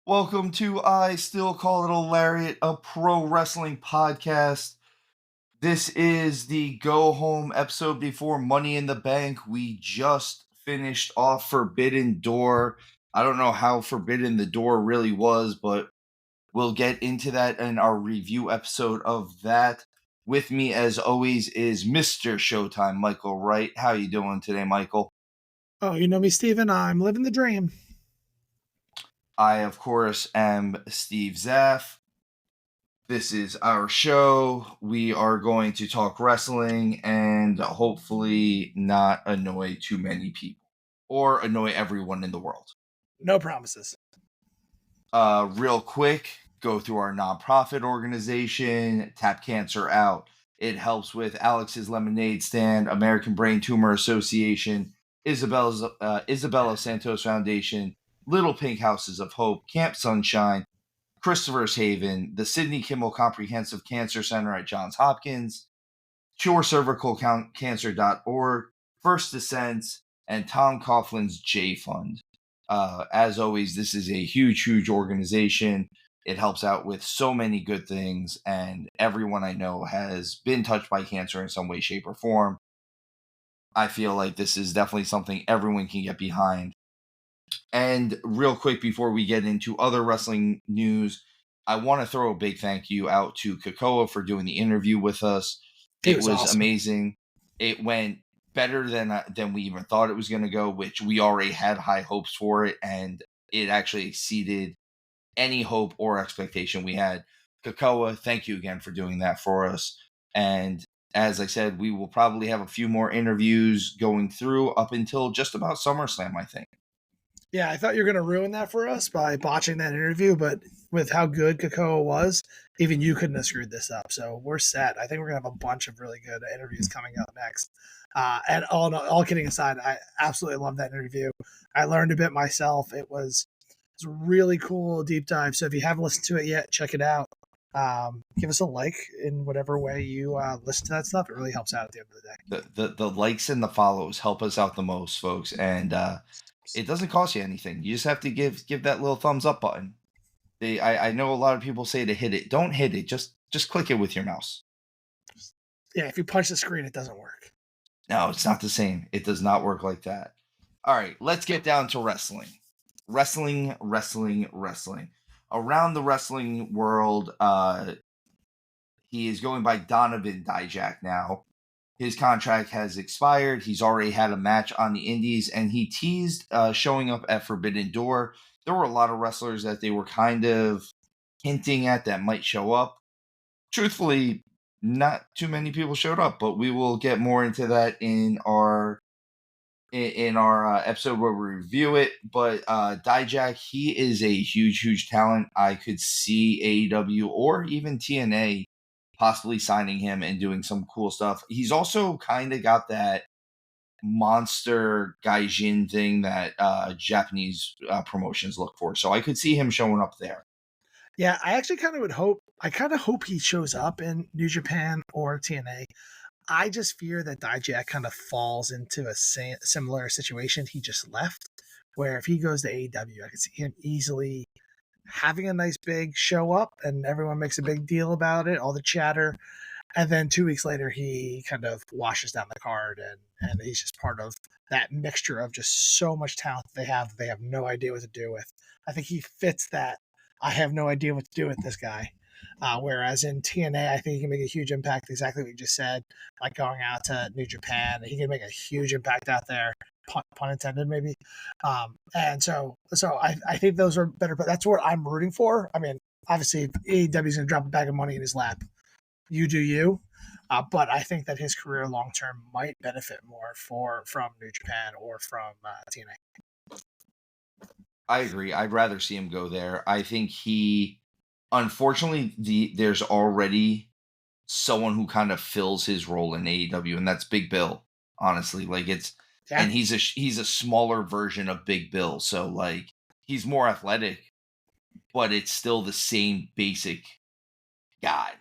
Welcome to I Still Call It a Lariat, a pro wrestling podcast. This is the go home episode before Money in the Bank. We just finished off Forbidden Door. I don't know how forbidden the door really was, but we'll get into that in our review episode of that. With me, as always, is Mr. Showtime, Michael Wright. How you doing today, Michael? Oh, you know me, Steven. I'm living the dream. I, of course, am Steve Zapf. This is our show. We are going to talk wrestling and hopefully not annoy too many people or annoy everyone in the world. No promises. Real quick, go through our nonprofit organization, Tap Cancer Out. It helps with Alex's Lemonade Stand, American Brain Tumor Association, Isabella Santos Foundation, Little Pink Houses of Hope, Camp Sunshine, Christopher's Haven, the Sidney Kimmel Comprehensive Cancer Center at Johns Hopkins, CureCervicalCancer.org, First Descent, and Tom Coughlin's J Fund. As always, this is a huge organization. It helps out with so many good things, and everyone I know has been touched by cancer in some way, shape, or form. I feel like this is definitely something everyone can get behind. And real quick, before we get into other wrestling news, I want to throw a big thank you out to Kakoa for doing the interview with us. It was awesome. Amazing. It went better than we even thought it was going to go, which we already had high hopes for it, and it actually exceeded any hope or expectation we had. Kakoa, thank you again for doing that for us. And as I said, we will probably have a few more interviews going through up until just about SummerSlam, I think. Yeah, I thought you were going to ruin that for us by botching that interview, but with how good Kakoa was, even you couldn't have screwed this up. So we're set. I think we're going to have a bunch of really good interviews coming out next. And all kidding aside, I absolutely love that interview. I learned a bit myself. It was a really cool deep dive. So if you haven't listened to it yet, check it out. Give us a like in whatever way you listen to that stuff. It really helps out at the end of the day. The likes and the follows help us out the most, folks. And it doesn't cost you anything. You just have to give that little thumbs up button. I know a lot of people say to hit it. Don't hit it. Just click it with your mouse. Yeah, if you punch the screen, it doesn't work. No, it's not the same. It does not work like that. All right, let's get down to wrestling. Wrestling. Around the wrestling world, he is going by Donovan Dijak now. His contract has expired. He's already had a match on the Indies, and he teased showing up at Forbidden Door. There were a lot of wrestlers that they were kind of hinting at that might show up. Truthfully, not too many people showed up, but we will get more into that in our episode where we review it. But Dijak, he is a huge talent. I could see AEW or even TNA possibly signing him and doing some cool stuff. He's also kind of got that monster gaijin thing that Japanese promotions look for. So I could see him showing up there. Yeah, I actually kind of hope he shows up in New Japan or TNA. I just fear that Dijak kind of falls into a similar situation he just left, where if he goes to AEW, I could see him easily having a nice big show up and everyone makes a big deal about it, all the chatter. And then 2 weeks later, he kind of washes down the card and he's just part of that mixture of just so much talent they have no idea what to do with. I think he fits that. I have no idea what to do with this guy. Whereas in TNA, I think he can make a huge impact, exactly what you just said, like going out to New Japan. He can make a huge impact out there, pun intended, maybe. And so I think those are better, but that's what I'm rooting for. I mean, obviously, if AEW is going to drop a bag of money in his lap, you do you. But I think that his career long term might benefit more from New Japan or from TNA. I agree. I'd rather see him go there. I think unfortunately, there's already someone who kind of fills his role in AEW, and that's Big Bill. Honestly, and he's a smaller version of Big Bill, so like he's more athletic, but it's still the same basic guy.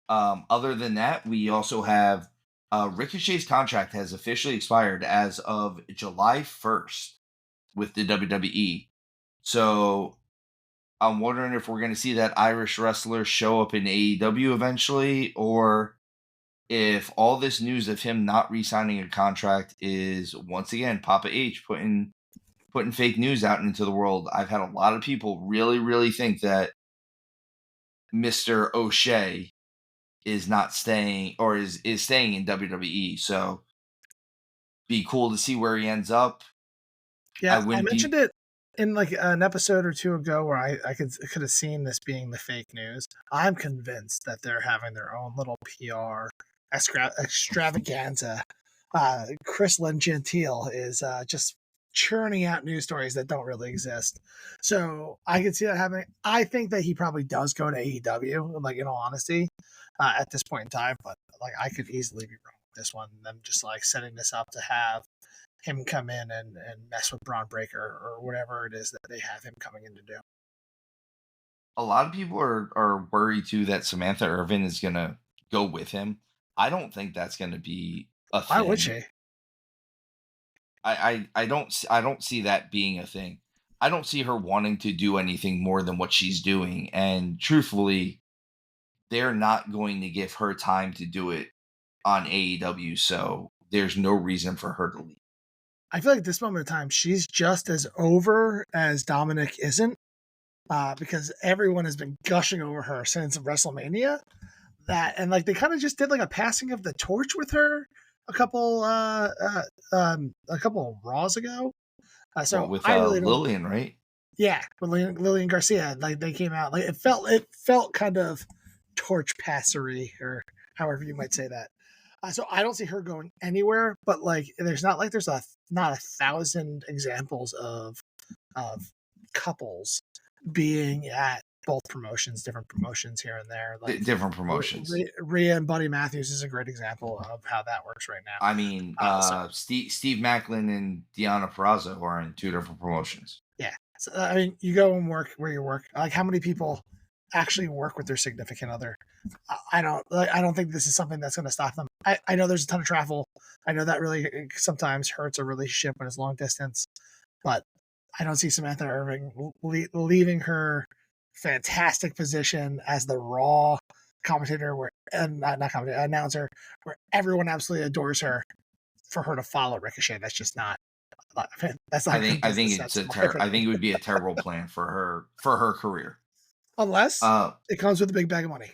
Other than that, we also have Ricochet's contract has officially expired as of July 1st with the WWE. So I'm wondering if we're going to see that Irish wrestler show up in AEW eventually, or if all this news of him not re-signing a contract is once again Papa H putting fake news out into the world. I've had a lot of people really think that Mr. O'Shea is not staying, or is staying in WWE. So be cool to see where he ends up. I Yeah, I wouldn't mentioned be it in like an episode or two ago where I could have seen this being the fake news. I'm convinced that they're having their own little PR extravaganza. Chris Lynn Gentile is just churning out news stories that don't really exist. So I could see that happening. I think that he probably does go to AEW, like in all honesty, at this point in time. But like I could easily be wrong with this one. Them just like setting this up to have him come in and mess with Braun Breaker or whatever it is that they have him coming in to do. a lot of people are worried too that Samantha Irvin is gonna go with him. I don't think that's gonna be a Why would thing. she? I don't see that being a thing. I don't see her wanting to do anything more than what she's doing. And truthfully, they're not going to give her time to do it on AEW. So there's no reason for her to leave. I feel like at this moment in time, she's just as over as Dominic isn't, because everyone has been gushing over her since WrestleMania. That and like they kind of just did like a passing of the torch with her a couple of Raws ago. Well, So with I really don't. Lillian, right? Yeah, with Lillian Garcia, like they came out, like it felt kind of torch passery or however you might say that. So I don't see her going anywhere, but like there's not like there's not 1,000 examples of couples being at both promotions, different promotions here and there. Like Different promotions. Rhea and Buddy Matthews is a great example of how that works right now. I mean, So Steve Macklin and Deanna Purrazzo are in two different promotions. yeah, so, I mean, you go and work where you work. Like, how many people actually work with their significant other? I don't. Like, I don't think this is something that's going to stop them. I know there's a ton of travel. I know that really sometimes hurts a relationship when it's long distance, but I don't see Samantha Irving leaving her fantastic position as the Raw commentator, where and not commentator, announcer, where everyone absolutely adores her, for her to follow Ricochet. That's just not. That's not good I think business it's sense a I marketing. think it would be a terrible plan for her career. Unless Uh, it comes with a big bag of money.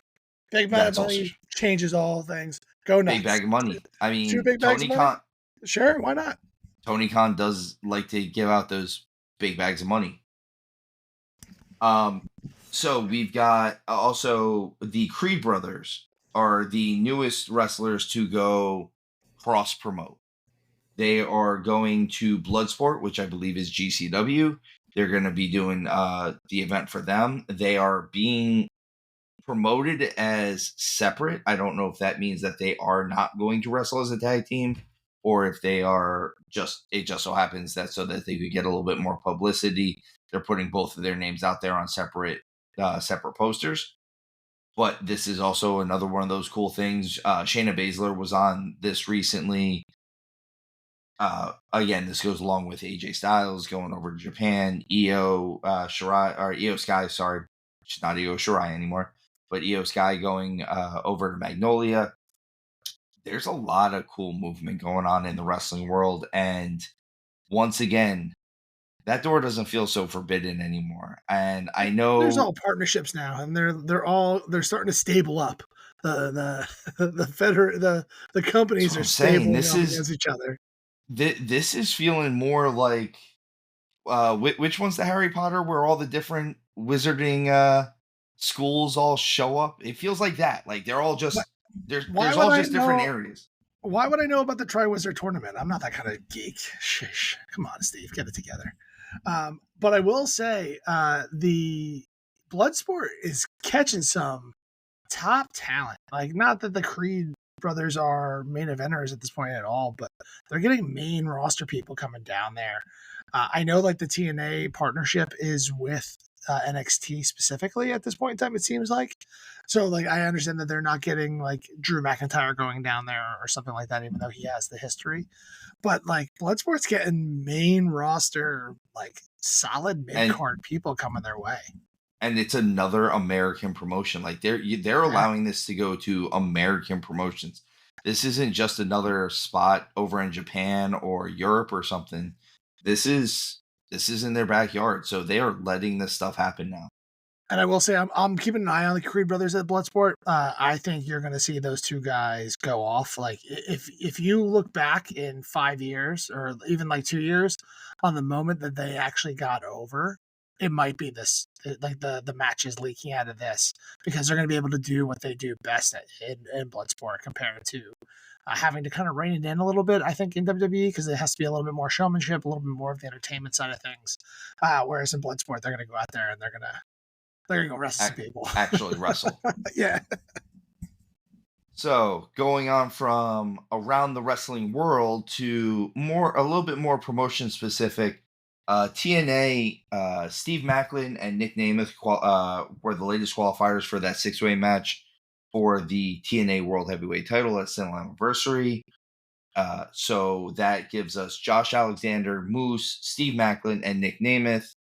Big bag of that's also money true. changes all things. Go Big nuts. bag of money. I Two mean, big bags of money? Sure, why not? Tony Khan does like to give out those big bags of money. So we've got also the Creed brothers are the newest wrestlers to go cross promote. They are going to Bloodsport, which I believe is GCW. They're going to be doing the event for them. They are being promoted as separate. I don't know if that means that they are not going to wrestle as a tag team, or if they are just, it just so happens that so that they could get a little bit more publicity, they're putting both of their names out there on separate posters. But this is also another one of those cool things. Shayna Baszler was on this recently. Again, this goes along with AJ Styles going over to Japan. Shirai, or Io Sky, sorry, she's not Io Shirai anymore, but Io Sky going over to Magnolia. There's a lot of cool movement going on in the wrestling world, and once again, that door doesn't feel so forbidden anymore. And I There's know all partnerships now, and they're starting to stable up. The that's companies what are I'm saying. stabling up against each other. This is feeling more like which one's the Harry Potter where all the different wizarding schools all show up? It feels like that. Like they're all But just why there's would all I just different know? areas. Why would I know about the Triwizard Tournament? I'm not that kind of geek. Shish. Come on, Steve, get it together. But I will say the Bloodsport is catching some top talent. Like, not that the Creed brothers are main eventers at this point at all, but they're getting main roster people coming down there. I know like the TNA partnership is with NXT specifically at this point in time, it seems like. So like I understand that they're not getting like Drew McIntyre going down there or something like that, even though he has the history. But like Bloodsport's getting main roster, like solid mid And card people coming their way. And it's another American promotion. Like they're allowing this to go to American promotions. This isn't just another spot over in Japan or Europe or something. This is in their backyard. So they are letting this stuff happen now. And I will say, I'm keeping an eye on the Creed brothers at Bloodsport. I think you're going to see those two guys go off. Like if you look back in 5 years or even like 2 years on the moment that they actually got over, it might be this like the matches leaking out of this because they're going to be able to do what they do best in Bloodsport compared to having to kind of rein it in a little bit. I think in WWE because it has to be a little bit more showmanship, a little bit more of the entertainment side of things. Whereas in Bloodsport, they're going to go out there and they're going to go wrestle some people. Actually wrestle. Yeah. So going on from around the wrestling world to a little bit more promotion specific. TNA, Steve Macklin and Nick Nemeth were the latest qualifiers for that 6-way match for the TNA World Heavyweight title at Single Anniversary. So that gives us Josh Alexander, Moose, Steve Macklin, and Nick Nemeth.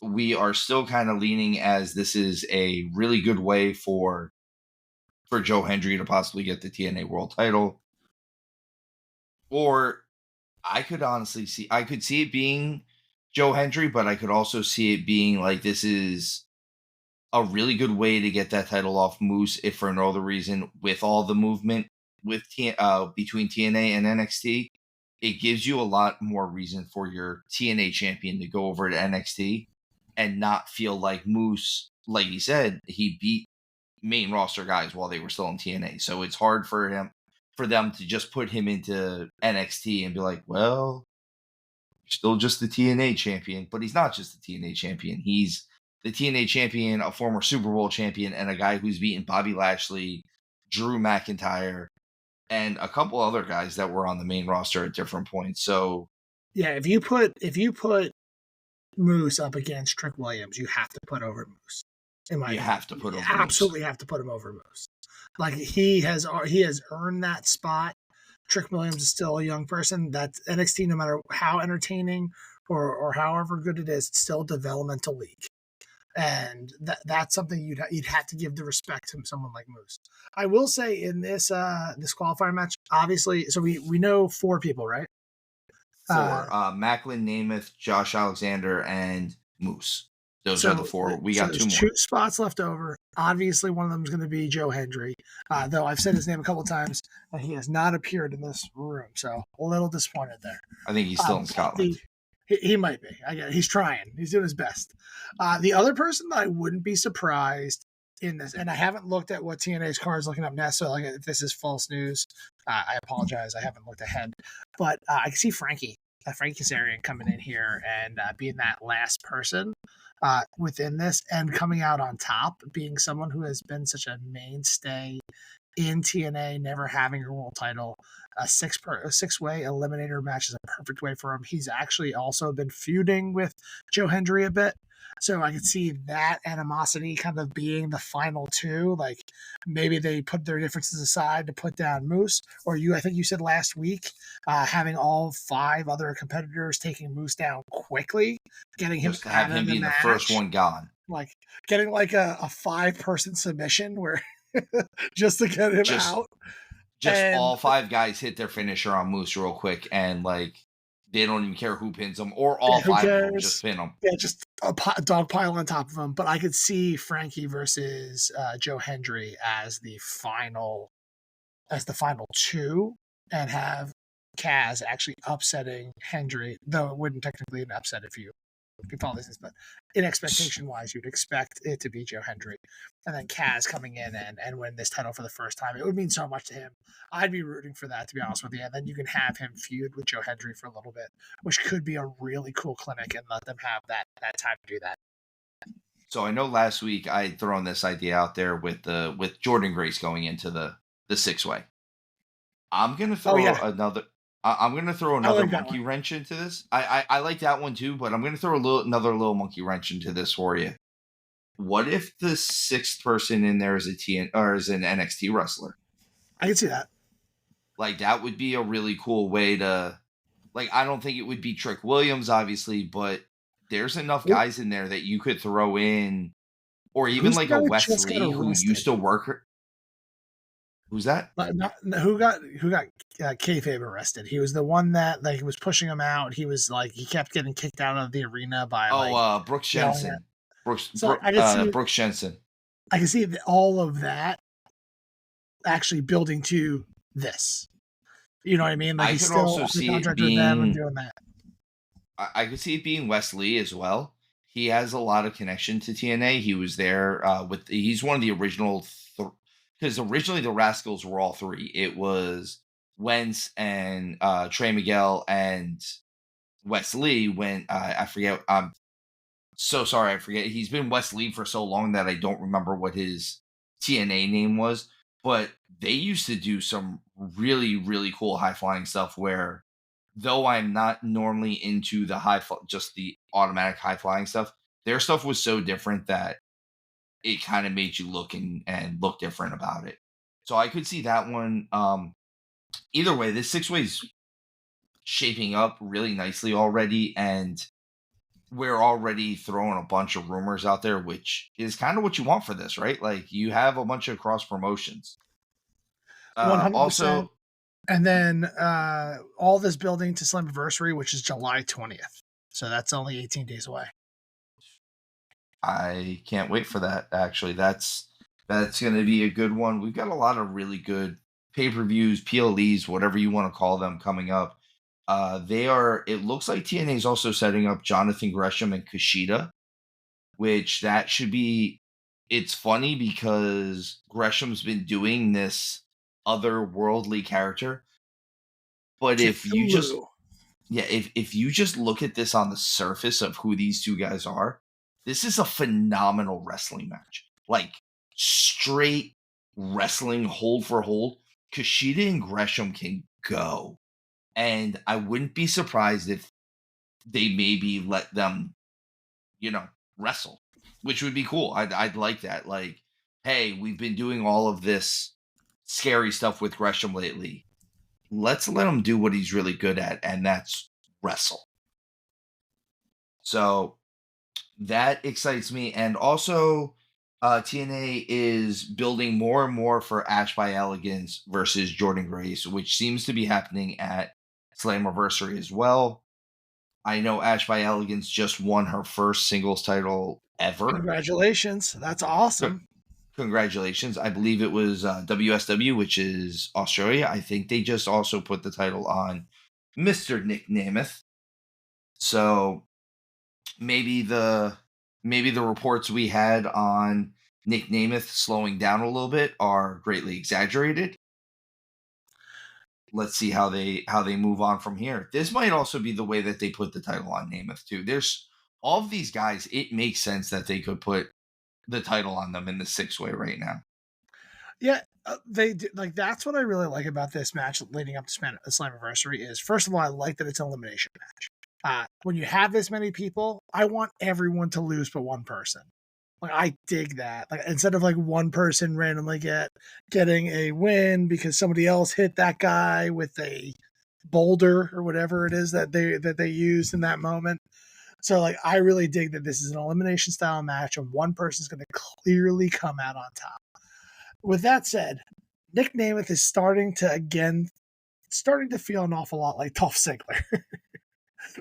We are still kind of leaning as this is a really good way for Joe Hendry to possibly get the TNA World title. Or I could see it being Joe Hendry, but I could also see it being like this is a really good way to get that title off Moose, if for no other reason, with all the movement with between TNA and NXT. It gives you a lot more reason for your TNA champion to go over to NXT and not feel like Moose, like he said, he beat main roster guys while they were still in TNA. So it's hard for them to just put him into NXT and be like, well, you're still just the TNA champion. But he's not just the TNA champion. He's the TNA champion, a former Super Bowl champion, and a guy who's beaten Bobby Lashley, Drew McIntyre, and a couple other guys that were on the main roster at different points. So yeah, if you put Moose up against Trick Williams, you have to put over Moose. You have to put over absolutely Moose. Have to put him over Moose. Like he has earned that spot. Trick Williams is still a young person. That's NXT, no matter how entertaining or however good it is, it's still a developmental league. And that's something you'd have to give the respect to someone like Moose. I will say in this this qualifier match, obviously, so we know 4 people, right? 4. Macklin, Nemeth, Josh Alexander, and Moose. Those are the 4. We got 2 more. 2 spots left over. Obviously, one of them is going to be Joe Hendry, though I've said his name a couple times, and he has not appeared in this room, so a little disappointed there. I think he's still in Scotland. He might be. He's trying. He's doing his best. The other person that I wouldn't be surprised in this, and I haven't looked at what TNA's card is looking up now, so like if this is false news, I apologize. I haven't looked ahead. But I can see Frankie Kazarian coming in here and being that last person within this and coming out on top, being someone who has been such a mainstay in TNA, never having a world title. A 6-way eliminator match is a perfect way for him. He's actually also been feuding with Joe Hendry a bit. So I could see that animosity kind of being the final 2. Like maybe they put their differences aside to put down Moose, or I think you said last week, having all 5 other competitors taking Moose down quickly, getting him just to have him being the first one gone. Like getting like a 5-person submission where just to get him out. Just all 5 guys hit their finisher on Moose real quick, and like they don't even care who pins them, or all 5 of them just pin them. Yeah, just a dog pile on top of them. But I could see Frankie versus Joe Hendry as the final 2, and have Kaz actually upsetting Hendry, though it wouldn't technically be an upset if you follow this, but in expectation wise, you'd expect it to be Joe Hendry, and then Kaz coming in and win this title for the first time. It would mean so much to him. I'd be rooting for that, to be honest with you. And then you can have him feud with Joe Hendry for a little bit, which could be a really cool clinic, and let them have that time to do that. So I know last week I had thrown this idea out there with Jordan Grace going into the 6-way. I'm gonna throw another. I'm going to throw another monkey wrench into this. I like that one too, but I'm going to throw another little monkey wrench into this for you. What if the 6th person in there is is an NXT wrestler? I can see that. Like that would be a really cool way to. Like I don't think it would be Trick Williams, obviously, but there's enough guys in there that you could throw in, or even Who's the like guy a that just got Wesley who arrested? used to work. Who's that? Who got kayfabe arrested? He was the one that like was pushing him out. He was like he kept getting kicked out of the arena by like Oh, Brooks yelling at. Jensen. Brooks So like, I can see Brooks Jensen. all of that actually building to this. You know what I mean? Like I he's could still also on the see it contract with them and being. doing that. I could see it being Wesley as well. He has a lot of connection to TNA. He was there with. He's one of the original. Because originally the Rascals were all three. It was Wentz and Trey Miguel and Wesley. When I forget. I'm so sorry. I forget. He's been Wesley for so long that I don't remember what his TNA name was. But they used to do some really, really cool high flying stuff where, though I'm not normally into the just the automatic high flying stuff, their stuff was so different that it kind of made you look and look different about it. So I could see that one. Either way, this six way's shaping up really nicely already, and we're already throwing a bunch of rumors out there, which is kind of what you want for this, right? Like you have a bunch of cross promotions. 100%. Also, And then all this building to Slammiversary, which is July 20th. So that's only 18 days away. I can't wait for that. Actually, that's going to be a good one. We've got a lot of really good pay-per-views, PLEs, whatever you want to call them, coming up. They are. It looks like TNA is also setting up Jonathan Gresham and Kushida, which that should be. It's funny because Gresham's been doing this otherworldly character, but if you just Cthulhu. yeah, if you just look at this on the surface of who these two guys are, this is a phenomenal wrestling match. Like straight wrestling hold for hold. Kushida and Gresham can go. And I wouldn't be surprised if they maybe let them, wrestle, which would be cool. I'd like that. Like, hey, we've been doing all of this scary stuff with Gresham lately. Let's let him do what he's really good at, and that's wrestle. So that excites me. And also, TNA is building more and more for Ash by Elegance versus Jordan Grace, which seems to be happening at Slammiversary as well. I know Ash by Elegance just won her first singles title ever. Congratulations. That's awesome. Congratulations. I believe it was WSW, which is Australia. I think they just also put the title on Mr. Nick Nemeth. So maybe the reports we had on Nick Nemeth slowing down a little bit are greatly exaggerated. Let's see how they move on from here. This might also be the way that they put the title on Nemeth too. There's all of these guys. It makes sense that they could put the title on them in the six-way right now. Yeah, they do, like that's what I really like about this match leading up to Slammiversary is first of all I like that it's an elimination match. When you have this many people, I want everyone to lose but one person. Like I dig that. Like instead of like one person randomly getting a win because somebody else hit that guy with a boulder or whatever it is that they used in that moment. So like I really dig that this is an elimination style match and one person's going to clearly come out on top. With that said, Nick Nemeth is starting to feel an awful lot like Dolph Ziggler.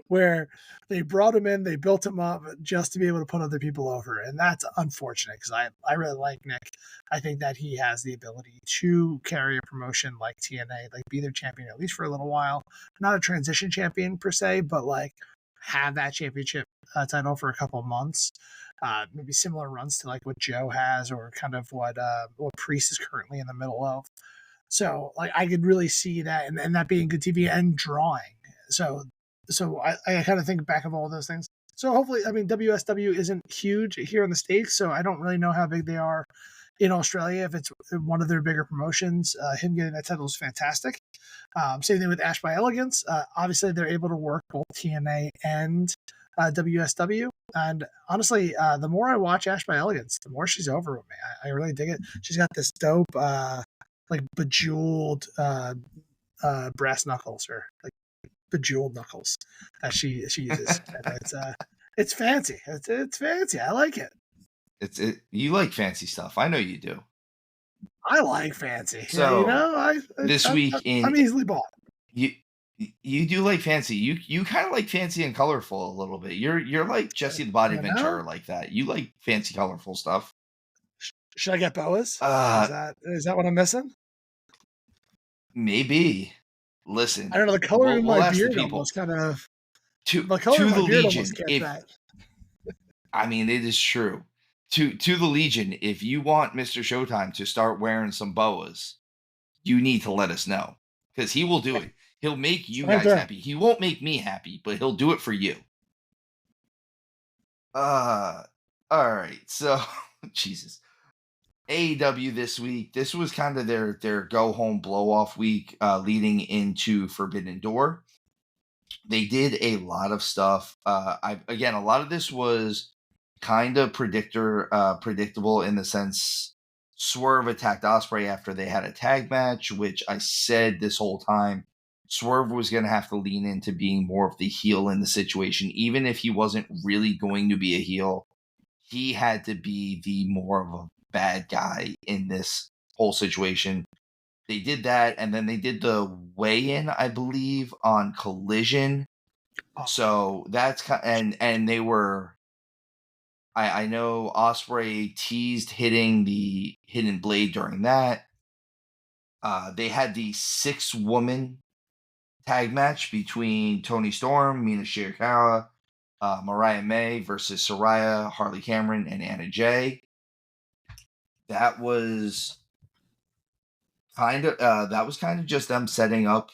Where they brought him in, they built him up just to be able to put other people over. And that's unfortunate because I really like Nick. I think that he has the ability to carry a promotion like TNA, like be their champion at least for a little while. Not a transition champion per se, but like have that championship title for a couple of months. Maybe similar runs to like what Joe has or kind of what Priest is currently in the middle of. So like I could really see that and that being good TV and drawing. So I kind of think back of all those things. So hopefully, I mean, WSW isn't huge here in the States, so I don't really know how big they are in Australia. If it's one of their bigger promotions, him getting that title is fantastic. Same thing with Ash by Elegance. Obviously, they're able to work both TNA and WSW. And honestly, the more I watch Ash by Elegance, the more she's over with me. I really dig it. She's got this dope, like bejeweled brass knuckles or like bejeweled knuckles that she uses. And It's fancy. It's fancy. I like it. You like fancy stuff. I know you do. I like fancy. Yeah, So this week I'm in easily bought. you you do like fancy. You kind of like fancy and colorful a little bit. You're like Jesse the Body You know, Ventura like that. You like fancy, colorful stuff. should I get boas? Uh, Is that what I'm missing? maybe. I Listen, don't know. The color of my we'll ask the beard people. almost kind of To the color to of the my beard almost Legion, gets if that. I mean it is true. To the Legion, if you want Mr. Showtime to start wearing some boas, you need to let us know because he will do it. He'll make you Right guys there. happy. He won't make me happy, but he'll do it for you. Uh, all right. So, Jesus. AEW this week. This was kind of their go home blow off week, leading into Forbidden Door. They did a lot of stuff. A lot of this was kind of predictable in the sense Swerve attacked Osprey after they had a tag match, which I said this whole time. Swerve was going to have to lean into being more of the heel in the situation, even if he wasn't really going to be a heel. He had to be the more of a bad guy in this whole situation. They did that, and then they did the weigh-in, I believe, on Collision. Oh, So that's and they were. I know Osprey teased hitting the hidden blade during that. They had the 6-woman tag match between Tony Storm, Mina Shirakawa, Mariah May versus Soraya, Harley Cameron, and Anna Jay. That was kind of just them setting up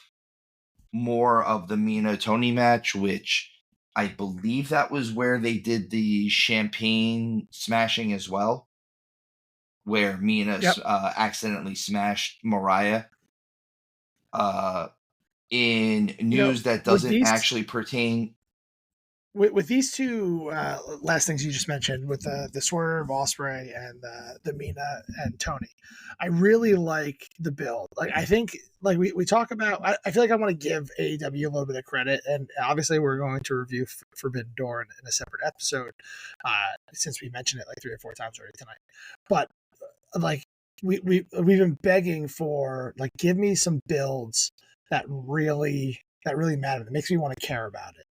more of the Mina Tony match, which I believe that was where they did the champagne smashing as well, where Mina yep. accidentally smashed Mariah. In news that With doesn't these actually pertain. with these two last things you just mentioned, with the Swerve Osprey and the Mina and Tony, I really like the build. Like I think, like we talk about, I feel like I want to give AEW a little bit of credit, and obviously we're going to review Forbidden Door in a separate episode, since we mentioned it like 3 or 4 times already tonight. But like we've been begging for, like, give me some builds that really matter, that makes me want to care about it.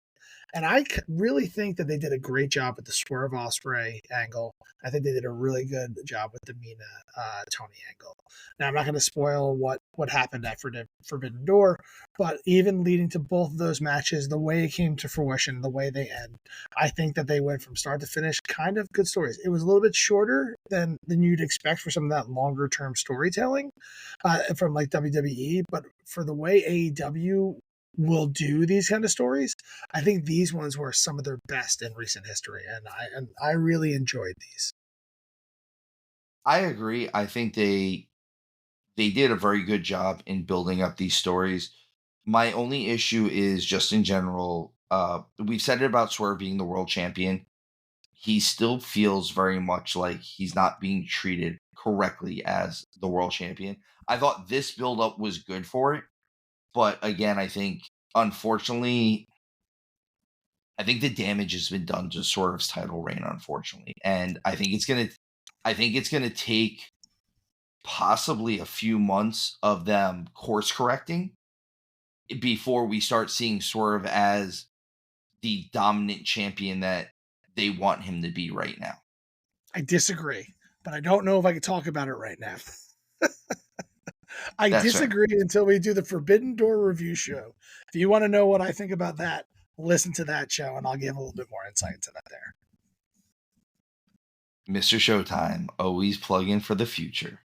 And I really think that they did a great job with the Swerve Osprey angle. I think they did a really good job with the Mina Tony angle. Now I'm not going to spoil what happened at Forbidden Door, but even leading to both of those matches, the way it came to fruition, the way they end, I think that they went from start to finish kind of good stories. It was a little bit shorter than you'd expect for some of that longer term storytelling from like WWE, but for the way AEW will do these kind of stories, I think these ones were some of their best in recent history, and I really enjoyed these. I agree. I think they did a very good job in building up these stories. My only issue is just in general. We've said it about Swerve being the world champion. He still feels very much like he's not being treated correctly as the world champion. I thought this build up was good for it, but again, I think unfortunately, I think the damage has been done to Swerve's title reign, unfortunately, and I think it's gonna take possibly a few months of them course correcting before we start seeing Swerve as the dominant champion that they want him to be right now. I disagree, but I don't know if I can talk about it right now. I That's fair. disagree until we do the Forbidden Door review show. If you want to know what I think about that, listen to that show, and I'll give a little bit more insight into that there. Mr. Showtime, always plug in for the future.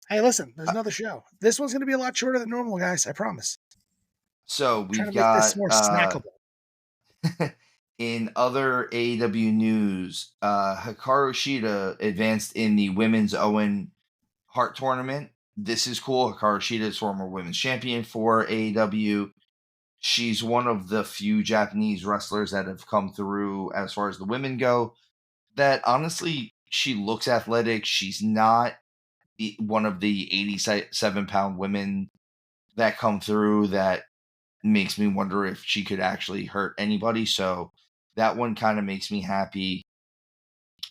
Hey, listen, there's Uh, another show. This one's going to be a lot shorter than normal, guys. I promise. so I'm trying we've to make this got more snackable. in other AEW news, Hikaru Shida advanced in the women's Owen Hart tournament. This is cool. Hikaru Shida is former women's champion for AEW. She's one of the few Japanese wrestlers that have come through as far as the women go. That honestly, she looks athletic. She's not one of the 87-pound women that come through that makes me wonder if she could actually hurt anybody. So that one kind of makes me happy.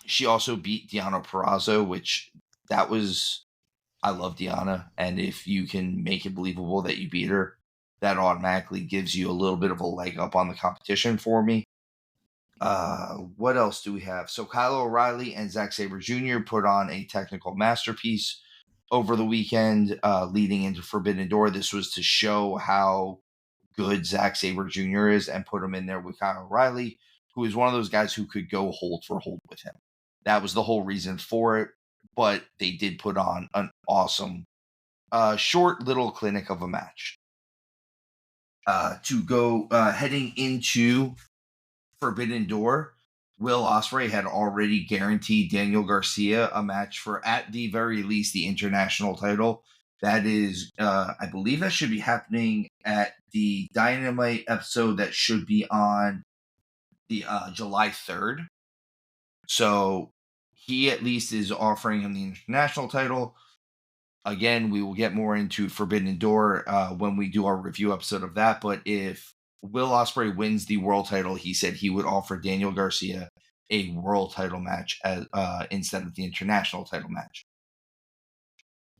She also beat Deonna Purrazzo, which that was, I love Deonna, and if you can make it believable that you beat her, that automatically gives you a little bit of a leg up on the competition for me. What else do we have? So Kyle O'Reilly and Zack Sabre Jr. put on a technical masterpiece over the weekend, leading into Forbidden Door. This was to show how good Zack Sabre Jr. is and put him in there with Kyle O'Reilly, who is one of those guys who could go hold for hold with him. That was the whole reason for it, but they did put on an awesome, short little clinic of a match. To go heading into Forbidden Door, Will Ospreay had already guaranteed Daniel Garcia a match for, at the very least, the international title. That is, I believe that should be happening at the Dynamite episode that should be on the July 3rd. So he at least is offering him the international title. Again, we will get more into Forbidden Door when we do our review episode of that. But if Will Ospreay wins the world title, he said he would offer Daniel Garcia a world title match as, instead of the international title match.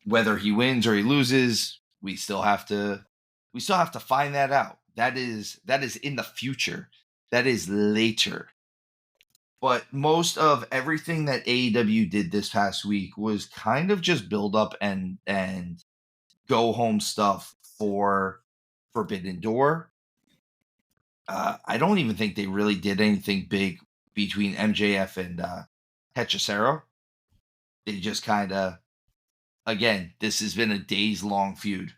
Whether he wins or he loses, we still have to find that out. That is in the future. That is later. But most of everything that AEW did this past week was kind of just build up and go home stuff for Forbidden Door. I don't even think they really did anything big between MJF and Hechicero. They just kind of, again, this has been a days-long feud.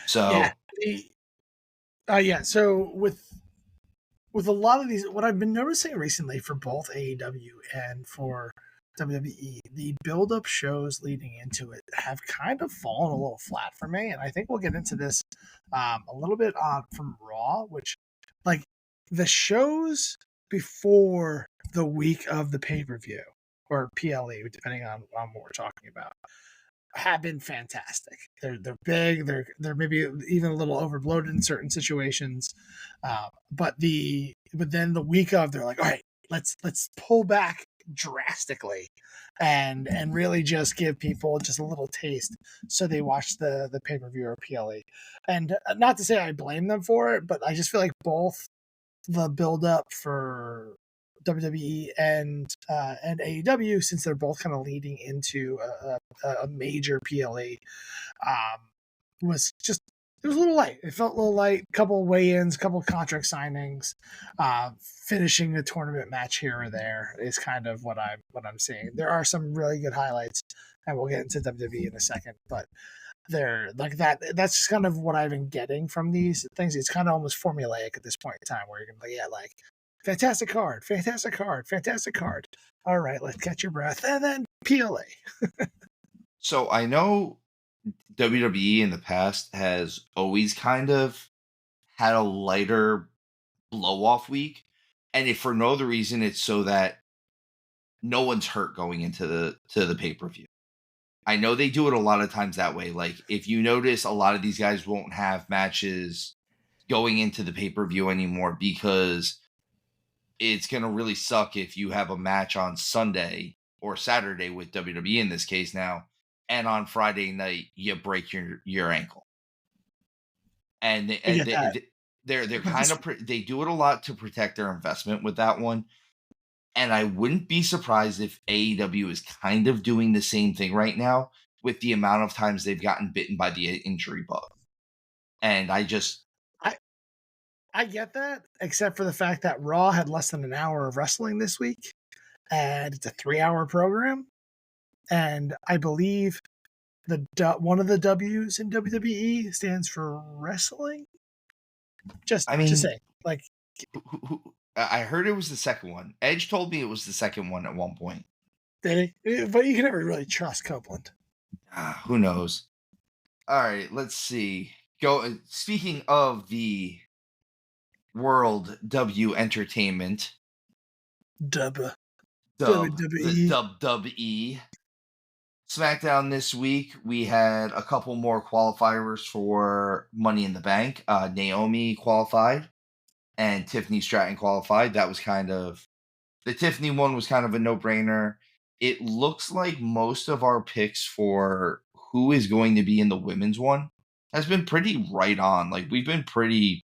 So So with a lot of these, what I've been noticing recently for both AEW and for WWE, the build-up shows leading into it have kind of fallen a little flat for me, and I think we'll get into this a little bit from Raw, which, like, the shows before the week of the pay-per-view, or PLE, depending on what we're talking about, have been fantastic. They're big. They're maybe even a little overbloated in certain situations, but then the week of, they're like, all right, let's pull back drastically, and really just give people just a little taste so they watch the pay per view or PLE. And not to say I blame them for it, but I just feel like both the build up for WWE and AEW, since they're both kind of leading into a major PLE, was just, it was a little light. It felt a little light. Couple of weigh-ins, couple of contract signings, finishing a tournament match here or there is kind of what I'm seeing. There are some really good highlights, and we'll get into WWE in a second, but they're like that. That's just kind of what I've been getting from these things. It's kind of almost formulaic at this point in time, where you're gonna be, yeah, like, fantastic card, fantastic card, fantastic card. All right, let's catch your breath, and then PLA. So I know WWE in the past has always kind of had a lighter blow off week, and if for no other reason, it's so that no one's hurt going into the pay-per-view. I know they do it a lot of times that way. Like, if you notice, a lot of these guys won't have matches going into the pay-per-view anymore, because it's going to really suck if you have a match on Sunday or Saturday with WWE in this case now, and on Friday night you break your ankle. And they're kind of they do it a lot to protect their investment with that one. And I wouldn't be surprised if AEW is kind of doing the same thing right now with the amount of times they've gotten bitten by the injury bug. And I get that, except for the fact that Raw had less than an hour of wrestling this week, and it's a 3-hour program. And I believe one of the W's in WWE stands for wrestling. Just saying, like, I heard it was the second one. Edge told me it was the second one at one point. Did he? But you can never really trust Copeland. Who knows? All right, let's see. Speaking of the World W Entertainment, WWE. SmackDown this week, we had a couple more qualifiers for Money in the Bank. Naomi qualified. and Tiffany Stratton qualified. That was kind of the Tiffany one was kind of a no-brainer. It looks like most of our picks for who is going to be in the women's one has been pretty right on. Like we've been pretty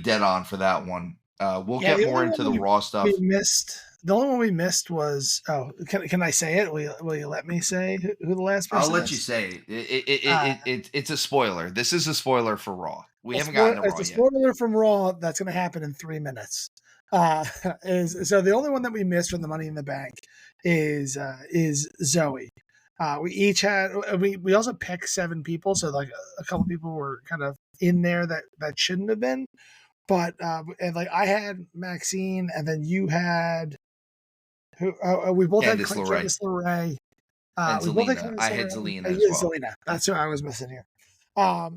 dead on for that one. We'll Yeah, get the more only into one the Raw stuff. we missed. The only one we missed was can I say it? Will you let me say who the last I'll person let you is? say Uh, it's a spoiler. This is a spoiler for Raw. We a haven't gotten spoiler. to It's Raw a yet. spoiler from Raw that's going to happen in 3 minutes. Uh, is so the only one that we missed from the Money in the Bank is Zoe. We each had we also picked 7 people, so like a couple people were kind of in there that shouldn't have been. But and like I had Maxine, and then you had who? We both had Candice LeRae Candice LeRae. and We both had Zelina. Candice I had LeRae. Zelina as Yeah, well. Zelina. That's who I was missing here.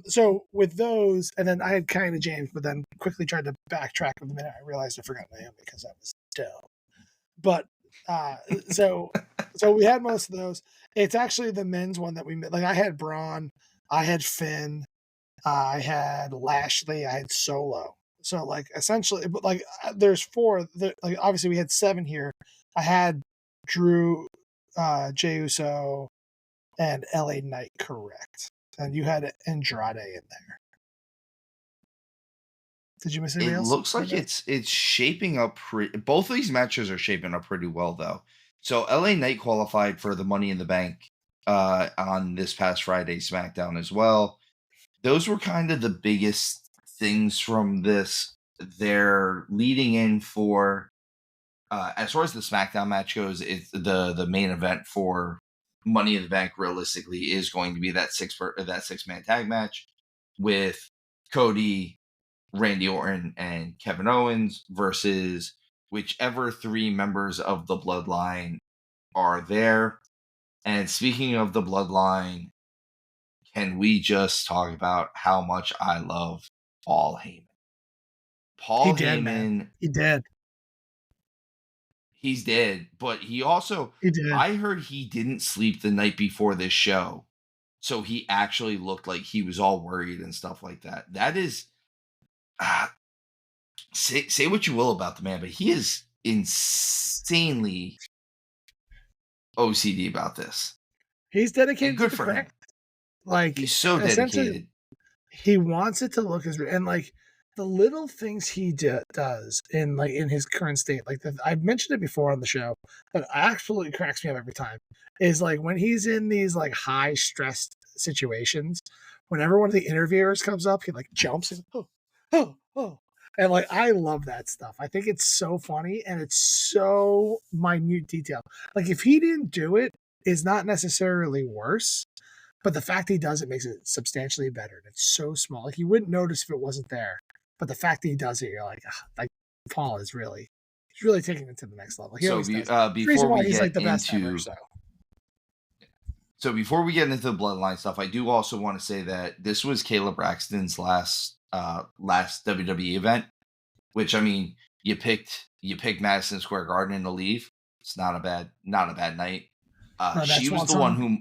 So with those, and then I had kind of James, but then quickly tried to backtrack with the minute I realized I forgot Naomi because that was dumb. But uh, so so we had most of those. It's actually the men's one that we like. I had Braun, I had Finn, I had Lashley, I had Solo. So like essentially, but like there's 4. Like obviously we had 7 here. I had Drew, Jey Uso, and LA Knight correct, and you had Andrade in there. Did you miss anybody It else? looks like it's shaping up pretty. Both of these matches are shaping up pretty well, though. So LA Knight qualified for the Money in the Bank on this past Friday SmackDown as well. Those were kind of the biggest things from this. They're leading in for as far as the SmackDown match goes, it's the main event for Money in the Bank. Realistically, is going to be that 6-man tag match with Cody, Randy Orton, and Kevin Owens versus whichever 3 members of the Bloodline are there. And speaking of the Bloodline, can we just talk about how much I love Paul Heyman? He Paul did, man. Heyman, He did. he's dead, but he also, He did. I heard he didn't sleep the night before this show. So he actually looked like he was all worried and stuff like that. That is, uh, say what you will about the man, but he is insanely OCD about this. He's And dedicated to good the for him. craft. Like He's so essentially, dedicated. he wants it to look as and like the little things he does in his current state. Like I've mentioned it before on the show, that absolutely cracks me up every time. Is like when he's in these like high stressed situations. Whenever one of the interviewers comes up, he like jumps and oh. And like I love that stuff. I think it's so funny and it's so minute detail. Like if he didn't do it, is not necessarily worse, but the fact he does it makes it substantially better. It's so small. Like you wouldn't notice if it wasn't there. But the fact that he does it, you're like Paul is really he's really taking it to the next level. He So always does. It's the reason why he's like the best ever. before we get into the Bloodline stuff, I do also want to say that this was Caleb Braxton's last WWE event. Which I mean, you picked Madison Square Garden to leave. It's not a bad night. She was the one who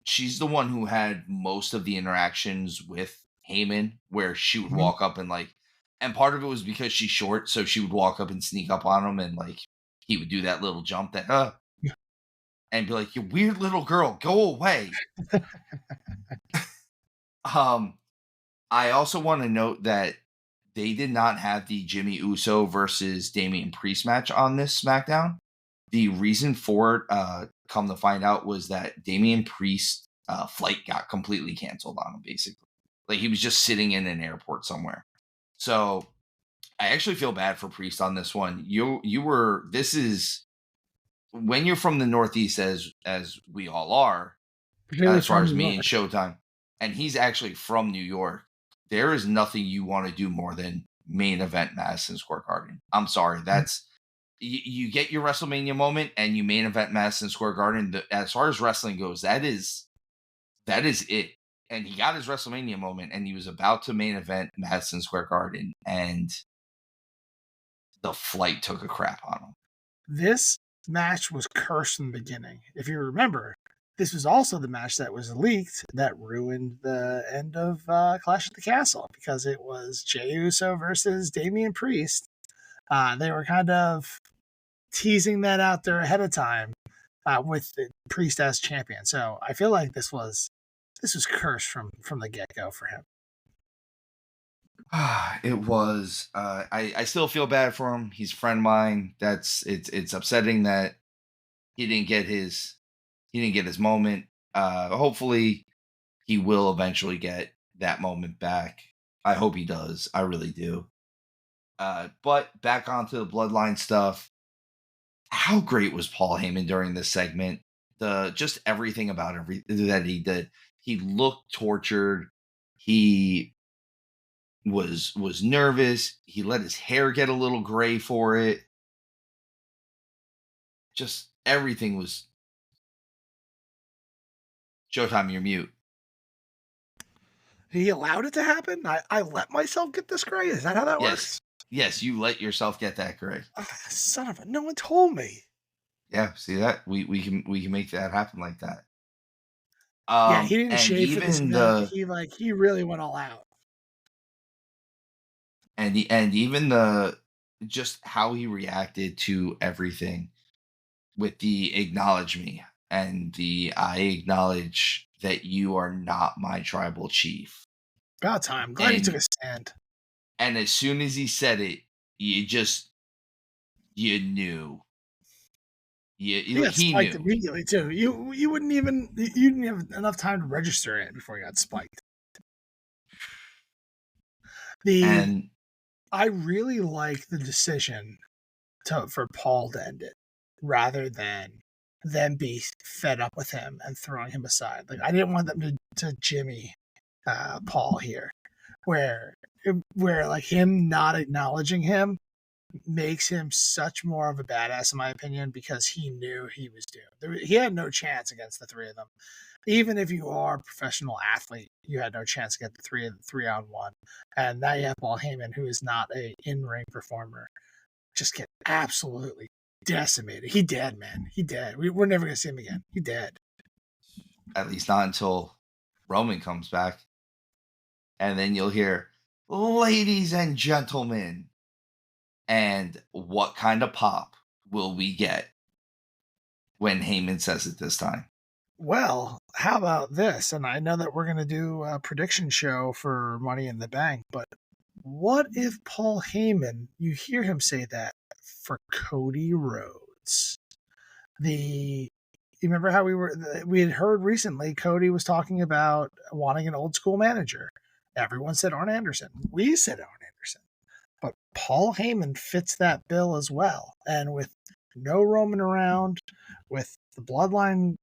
she's the one who had most of the interactions with Heyman, where she would walk up and like, and part of it was because she's short, so she would walk up and sneak up on him, and like he would do that little jump that and be like, "You weird little girl, go away." I also want to note that they did not have the Jimmy Uso versus Damian Priest match on this SmackDown. The reason for it, come to find out, was that Damian Priest flight got completely canceled on him, basically. Like he was just sitting in an airport somewhere. So I actually feel bad for Priest on this one. This is when you're from the Northeast, as we all are, as far as me and Showtime, and he's actually from New York. There is nothing you want to do more than main event Madison Square Garden. I'm sorry, that's you get your WrestleMania moment and you main event Madison Square Garden. As far as wrestling goes, that is it. And he got his WrestleMania moment, and he was about to main event Madison Square Garden, and the flight took a crap on him. This match was cursed in the beginning. If you remember, this was also the match that was leaked that ruined the end of Clash at the Castle, because it was Jey Uso versus Damian Priest. They were kind of teasing that out there ahead of time with the Priest as champion. So I feel like this was cursed from the get go for him. It was. I still feel bad for him. He's a friend of mine. It's upsetting that he didn't get his moment. Hopefully he will eventually get that moment back. I hope he does. I really do. But back onto the bloodline stuff. How great was Paul Heyman during this segment? Just everything about that he did. He looked tortured. He was nervous. He let his hair get a little gray for it. Just everything was. Showtime, you're mute. He allowed it to happen. I let myself get this gray. Is that how that works? Yes, you let yourself get that gray. Son of a! No one told me. Yeah, see that we can make that happen like that. Yeah, he didn't And shave for this even minute. He really went all out. and even the just how he reacted to everything with the acknowledge me and the I acknowledge that you are not my tribal chief. About time. Glad he took a stand. And as soon as he said it, you knew. He got spiked immediately too. You didn't have enough time to register it before he got spiked. I really like the decision for Paul to end it, rather than them be fed up with him and throwing him aside. Like, I didn't want them to Jimmy Paul here, where like him not acknowledging him makes him such more of a badass, in my opinion, because he knew he was doomed. He had no chance against the three of them. Even if you are a professional athlete, you had no chance against the three on one. And now you have Paul Heyman, who is not a in-ring performer, just get absolutely decimated. He dead, man. He dead. We're never gonna see him again. He dead. At least not until Roman comes back. And then you'll hear, ladies and gentlemen. And what kind of pop will we get when Heyman says it this time? Well, how about this? And I know that we're going to do a prediction show for Money in the Bank, but what if Paul Heyman, you hear him say that for Cody Rhodes? You remember how we had heard recently Cody was talking about wanting an old school manager. Everyone said Arn Anderson. We said Arn Anderson. But Paul Heyman fits that bill as well. And with no Roman around, with the bloodline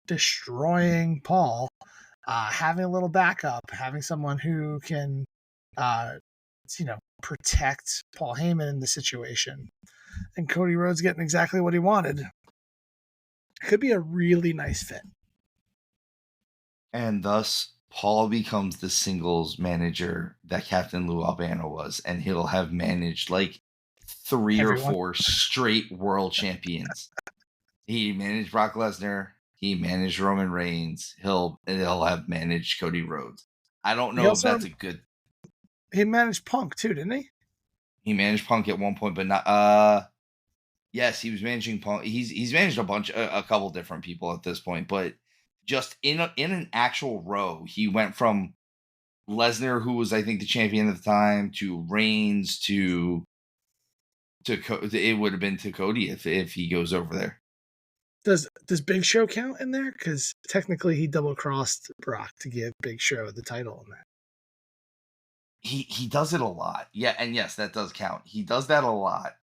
destroying Paul, having a little backup, having someone who can, protect Paul Heyman in the situation, and Cody Rhodes getting exactly what he wanted, could be a really nice fit. And thus, Paul becomes the singles manager that Captain Lou Albano was, and he'll have managed like 3 or 4 straight world champions. He managed Brock Lesnar. He managed Roman Reigns. He'll have managed Cody Rhodes. I don't know if that's a good. He managed Punk too, didn't he? He managed Punk at one point, but not. Yes, he was managing Punk. He's managed a couple different people at this point, but just in an actual row, he went from Lesnar, who was I think the champion at the time, to Reigns to it would have been to Cody if he goes over there. Does Big Show count in there? Because technically he double crossed Brock to give Big Show the title in that. He does it a lot. Yeah, and yes, that does count. He does that a lot.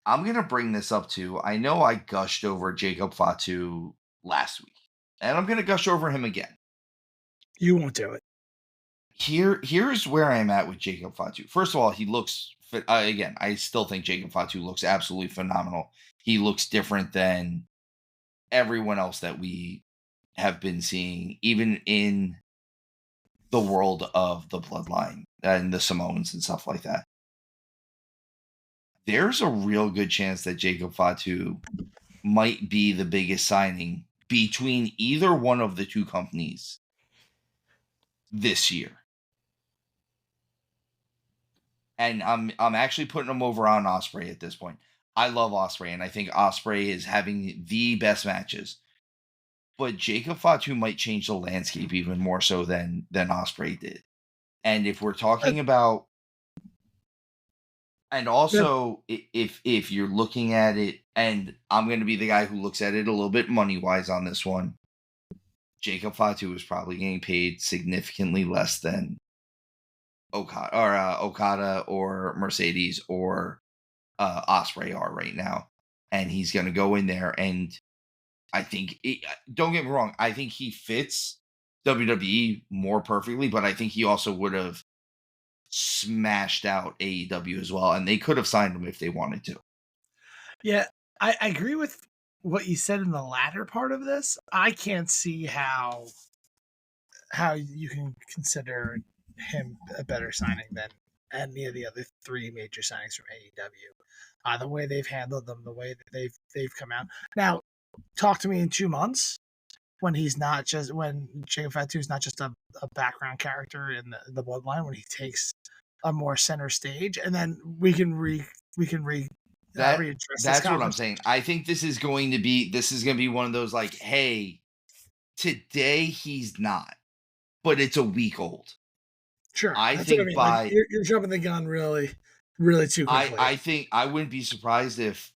I'm gonna bring this up too. I know I gushed over Jacob Fatu last week, and I'm gonna gush over him again. You won't do it. Here's where I'm at with Jacob Fatu. First of all, he looks again. I still think Jacob Fatu looks absolutely phenomenal. He looks different than everyone else that we have been seeing, even in the world of the bloodline and the Samoans and stuff like that. There's a real good chance that Jacob Fatu might be the biggest signing between either one of the two companies this year. And I'm actually putting him over on Ospreay at this point. I love Ospreay, and I think Ospreay is having the best matches. But Jacob Fatu might change the landscape even more so than Ospreay did. And if we're talking about, and also if you're looking at it, and I'm going to be the guy who looks at it a little bit money wise on this one, Jacob Fatu is probably getting paid significantly less than Okada or Mercedes or Ospreay are right now, and he's going to go in there, and I think don't get me wrong, I think he fits WWE more perfectly, but I think he also would have smashed out AEW as well, and they could have signed him if they wanted to. Yeah, I agree with what you said in the latter part of this. I can't see how you can consider him a better signing than any of the other three major signings from AEW. The way they've handled them, the way that they've come out. Now, talk to me in 2 months when Jacob Fatu is not just a background character in the bloodline, when he takes a more center stage, and then we can readdress that's what I'm saying. I think this is going to be one of those like, hey, today he's not, but it's a week old. Sure, I think you're jumping the gun really, really too quickly. I think I wouldn't be surprised if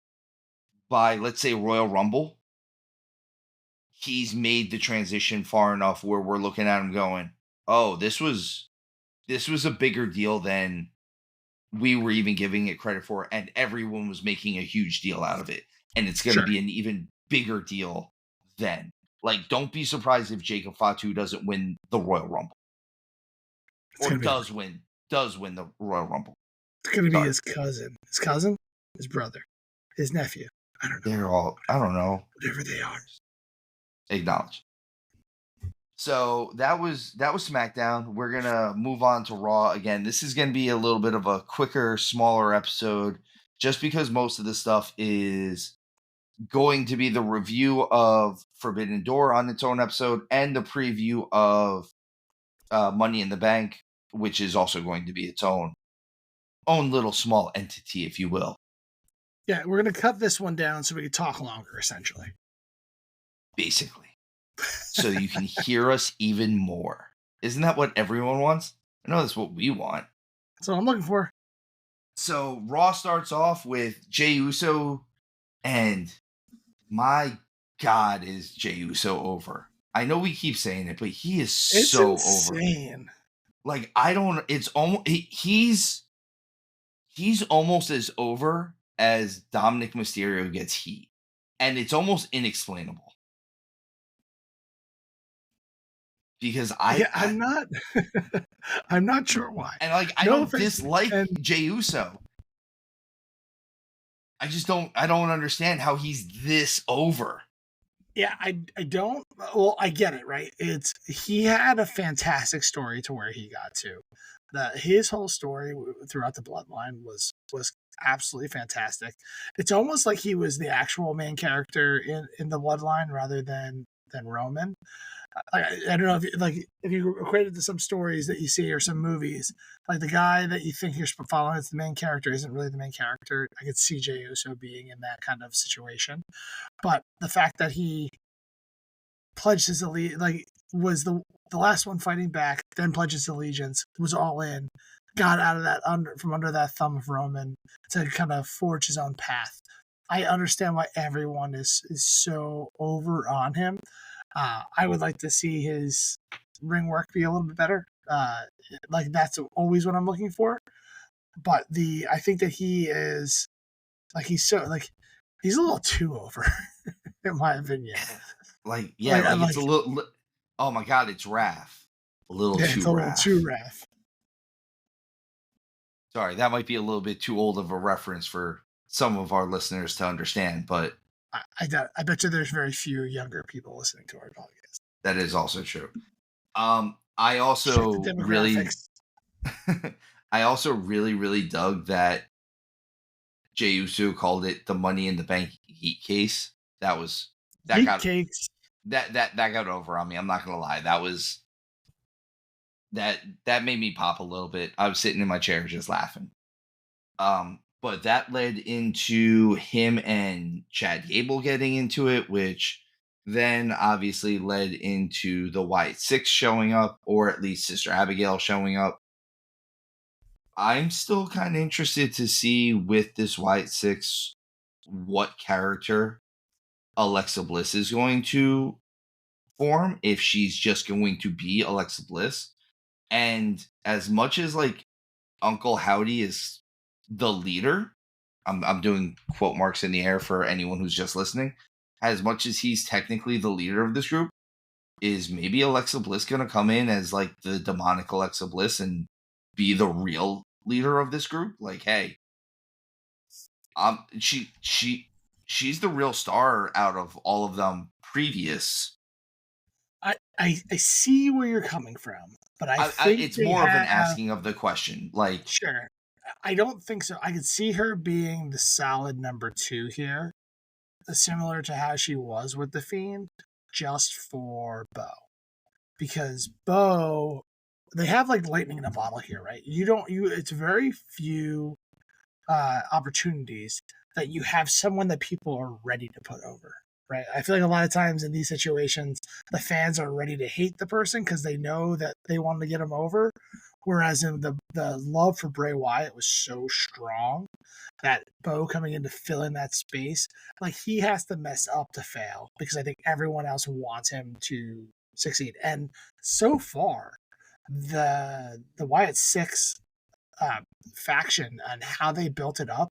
by, let's say, Royal Rumble, he's made the transition far enough where we're looking at him going, oh, this was a bigger deal than we were even giving it credit for, and everyone was making a huge deal out of it, and it's going to be an even bigger deal then. Like, don't be surprised if Jacob Fatu doesn't win the Royal Rumble, or does win the Royal Rumble. It's going to be his cousin, his brother, his nephew. I don't know. They're all, I don't know. Whatever they are. Acknowledge. So that was SmackDown. We're going to move on to Raw. Again, this is going to be a little bit of a quicker, smaller episode, just because most of the stuff is going to be the review of Forbidden Door on its own episode, and the preview of Money in the Bank, which is also going to be its own little small entity, if you will. Yeah, we're going to cut this one down so we can talk longer, essentially. Basically. So you can hear us even more. Isn't that what everyone wants? I know that's what we want. That's what I'm looking for. So Raw starts off with Jey Uso, and my God, is Jey Uso over. I know we keep saying it, but he is so insane. Over. Like, it's almost, he's almost as over as Dominic Mysterio gets heat. And it's almost inexplainable. Because I'm not I'm not sure why. And like, I don't dislike Jey Uso. I just don't understand how he's this over. Yeah, I don't. Well, I get it, right? He had a fantastic story to where he got to. His whole story throughout the bloodline was absolutely fantastic. It's almost like he was the actual main character in the bloodline rather than Roman. I don't know if you equate it to some stories that you see or some movies, like the guy that you think you're following as the main character isn't really the main character. I could see Jey Uso being in that kind of situation, but the fact that he pledged his allegiance, was the last one fighting back, then pledged his allegiance, was all in, got out of that from under that thumb of Roman to kind of forge his own path. I understand why everyone is so over on him. I would like to see his ring work be a little bit better. Like, that's always what I'm looking for. But I think that he is he's a little too over, in my opinion. It's a little. Oh my God, it's Wrath. A little too Wrath. Sorry, that might be a little bit too old of a reference for some of our listeners to understand, but I bet you there's very few younger people listening to our podcast. That is also true. I also really dug that Jey Uso called it the Money in the Bank heat case. That was that Yeet got cakes. that got over on me. I'm not gonna lie. That made me pop a little bit. I was sitting in my chair just laughing. But that led into him and Chad Gable getting into it, which then obviously led into the White Six showing up, or at least Sister Abigail showing up. I'm still kind of interested to see with this White Six what character Alexa Bliss is going to form, if she's just going to be Alexa Bliss. And as much as like Uncle Howdy is the leader, I'm doing quote marks in the air for anyone who's just listening. As much as he's technically the leader of this group, is maybe Alexa Bliss gonna come in as like the demonic Alexa Bliss and be the real leader of this group? Like, hey, she's the real star out of all of them previous. I see where you're coming from, but I think It's they more of an have asking of the question. Like, sure. I don't think so. I could see her being the solid number two here, similar to how she was with the Fiend, just for Bo. Because Bo, they have like lightning in a bottle here, right? It's very few opportunities that you have someone that people are ready to put over, right? I feel like a lot of times in these situations, the fans are ready to hate the person because they know that they want to get them over. Whereas in the love for Bray Wyatt was so strong that Bo coming in to fill in that space, like he has to mess up to fail because I think everyone else wants him to succeed. And so far, the Wyatt Six uh, faction and how they built it up.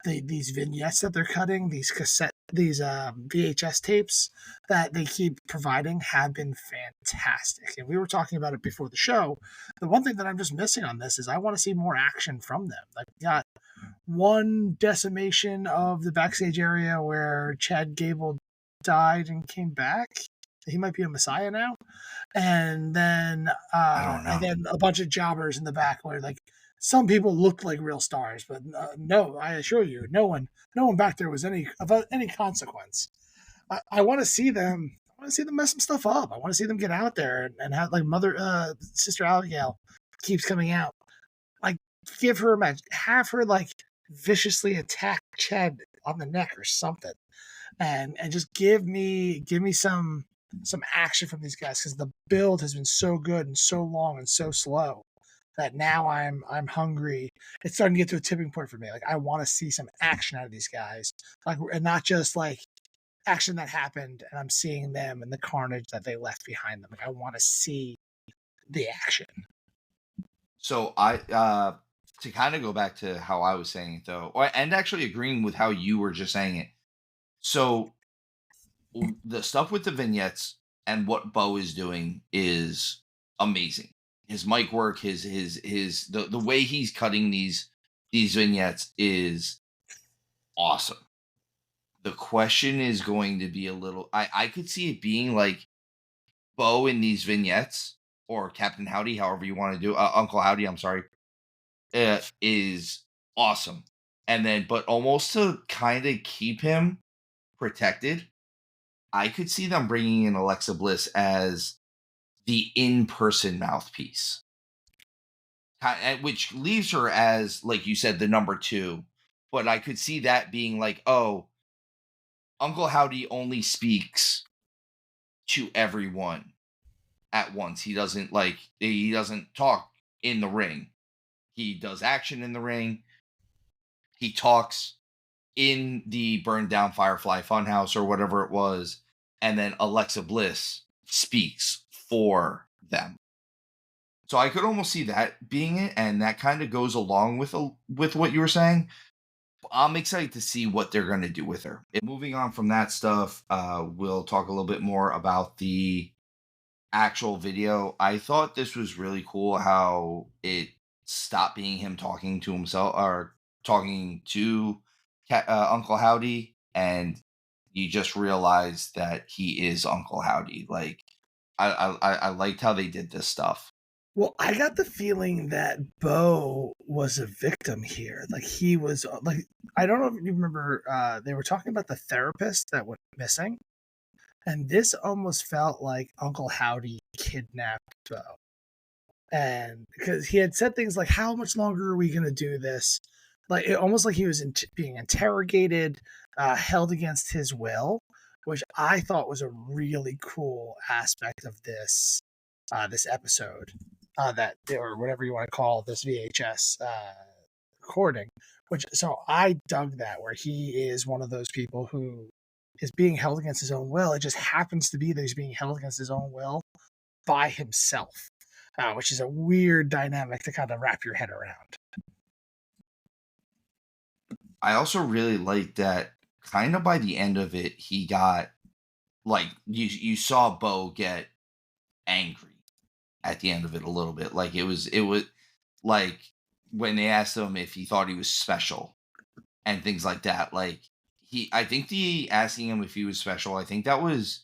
These vignettes that they're cutting, these VHS tapes that they keep providing have been fantastic. And we were talking about it before the show. The one thing that I'm just missing on this is I want to see more action from them. Like, we got one decimation of the backstage area where Chad Gable died and came back. He might be a messiah now. And then I don't know. a bunch of jobbers in the back where like some people looked like real stars, but no, I assure you, no one back there was any consequence. I want to see them. I want to see them mess some stuff up. I want to see them get out there and have like Sister Abigail keeps coming out. Like, give her a match, have her like viciously attack Chad on the neck or something, and just give me some action from these guys because the build has been so good and so long and so slow that now I'm hungry. It's starting to get to a tipping point for me. Like, I want to see some action out of these guys, like, and not just like action that happened and I'm seeing them and the carnage that they left behind them. Like, I want to see the action. So I to kind of go back to how I was saying it though, and actually agreeing with how you were just saying it. So the stuff with the vignettes and what Bo is doing is amazing. His mic work, the way he's cutting these vignettes is awesome. The question is going to be a little. I could see it being like Bo in these vignettes or Captain Howdy, however you want to do. Uncle Howdy, I'm sorry, is awesome. And then, but almost to kind of keep him protected, I could see them bringing in Alexa Bliss as the in-person mouthpiece, which leaves her as, like you said, the number two. But I could see that being like, oh, Uncle Howdy only speaks to everyone at once. He doesn't talk in the ring. He does action in the ring. He talks in the burned down Firefly Funhouse or whatever it was, and then Alexa Bliss speaks for them. So I could almost see that being it, and that kind of goes along with what you were saying. I'm excited to see what they're going to do with her. And moving on from that stuff, we'll talk a little bit more about the actual video. I thought this was really cool how it stopped being him talking to himself or talking to Uncle Howdy, and you just realize that he is Uncle Howdy. Like, I liked how they did this stuff. Well, I got the feeling that Bo was a victim here. Like he was like I don't know if you remember they were talking about the therapist that went missing. And this almost felt like Uncle Howdy kidnapped Bo. And because he had said things like, "How much longer are we going to do this?" Like almost like he was being interrogated, held against his will, which I thought was a really cool aspect of this episode, that or whatever you want to call this VHS recording. Which so I dug that where he is one of those people who is being held against his own will. It just happens to be that he's being held against his own will by himself, which is a weird dynamic to kind of wrap your head around. I also really like that kind of by the end of it, he got like you saw Bo get angry at the end of it a little bit. Like it was like when they asked him if he thought he was special and things like that. Like I think the asking him if he was special, I think that was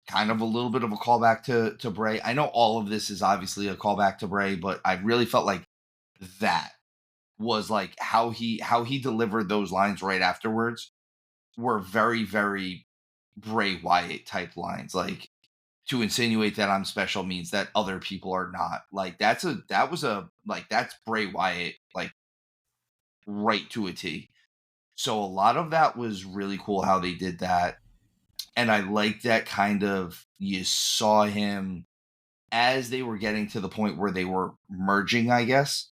kind of a little bit of a callback to Bray. I know all of this is obviously a callback to Bray, but I really felt like that was like how he delivered those lines right afterwards were very, very Bray Wyatt type lines. Like to insinuate that I'm special means that other people are not. Like that's Bray Wyatt, like right to a T. So a lot of that was really cool how they did that. And I like that kind of you saw him as they were getting to the point where they were merging, I guess.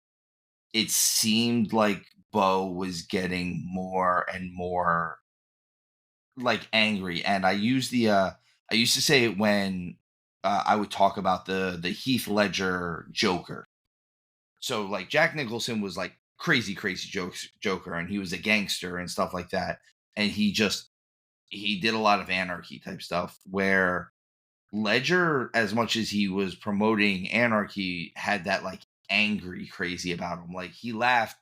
It seemed like Bo was getting more and more like angry. And I used to say it when I would talk about the Heath Ledger Joker. So like Jack Nicholson was like crazy Joker, and he was a gangster and stuff like that. And he did a lot of anarchy type stuff where Ledger, as much as he was promoting anarchy, had that like angry crazy about him. Like he laughed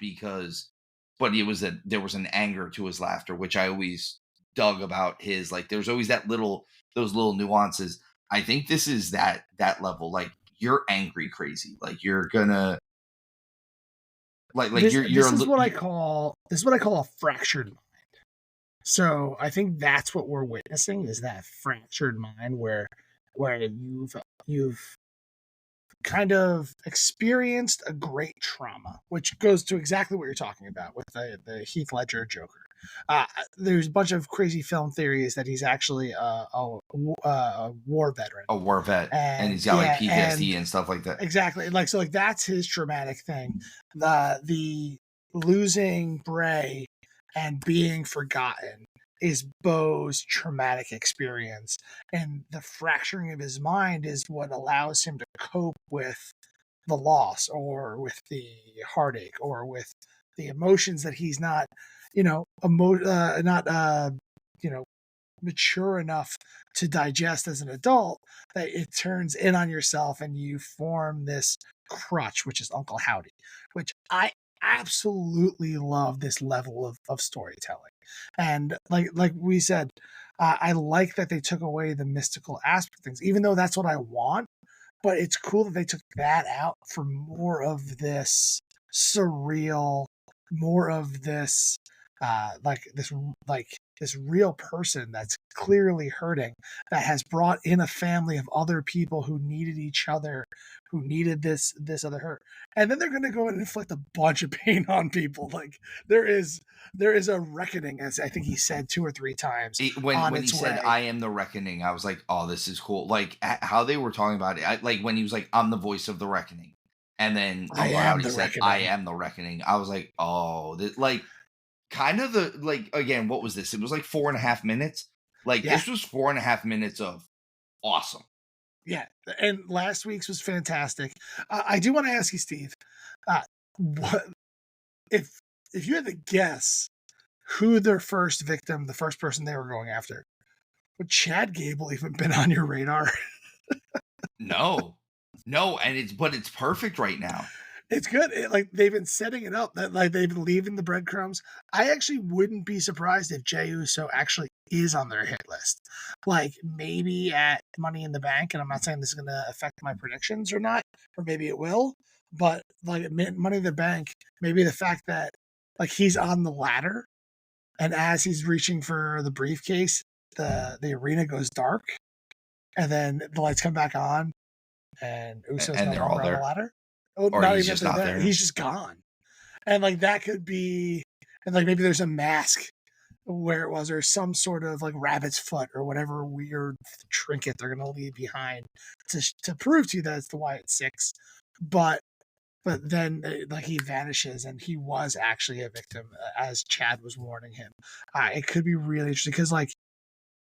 but there was an anger to his laughter, which I always dug about his. Like there's always those little nuances. I think this is that level. Like you're angry crazy. Like you're gonna This is what I call a fractured mind. So I think that's what we're witnessing is that fractured mind where you've kind of experienced a great trauma, which goes to exactly what you're talking about with the Heath Ledger Joker. There's a bunch of crazy film theories that he's actually a war veteran, a war vet, and he's got like PTSD and stuff like that. Exactly, like so, like that's his traumatic thing. The losing Bray and being forgotten is Bo's traumatic experience. And the fracturing of his mind is what allows him to cope with the loss or with the heartache or with the emotions that he's not, mature enough to digest as an adult, that it turns in on yourself and you form this crutch, which is Uncle Howdy, which I absolutely love this level of storytelling. And like we said, I like that they took away the mystical aspect of things, even though that's what I want. But it's cool that they took that out for more of this surreal, more of this this real person that's clearly hurting, that has brought in a family of other people who needed each other, who needed this other hurt, and then they're going to go and inflict a bunch of pain on people. Like there is a reckoning, as I think he said 2 or 3 times. When he said I am the reckoning, I was like, oh, this is cool. Like how they were talking about it. Like when he was like, I'm the voice of the reckoning, and then Uncle Howdy said, I am the reckoning. I was like, oh, like kind of the like again, what was this? It was like 4.5 minutes. Like this was 4.5 minutes of awesome. Yeah, and last week's was fantastic. I do want to ask you, Steve, what if you had to guess who their first victim, the first person they were going after, would Chad Gable even been on your radar? No, and it's perfect right now. It's good. Like they've been setting it up that like they've been leaving the breadcrumbs. I actually wouldn't be surprised if Jey Uso actually is on their hit list. Like maybe at Money in the Bank, and I'm not saying this is going to affect my predictions or not, or maybe it will. But like Money in the Bank, maybe the fact that like he's on the ladder, and as he's reaching for the briefcase, the arena goes dark, and then the lights come back on, and Uso's And no they're all longer on the there, ladder. Oh, or not he's even if just they're not there. there. He's just gone. And like that could be, and like maybe there's a mask where it was, or some sort of like rabbit's foot or whatever weird trinket they're gonna leave behind to prove to you that it's the Wyatt Six. But then like he vanishes and he was actually a victim, as Chad was warning him. It could be really interesting because like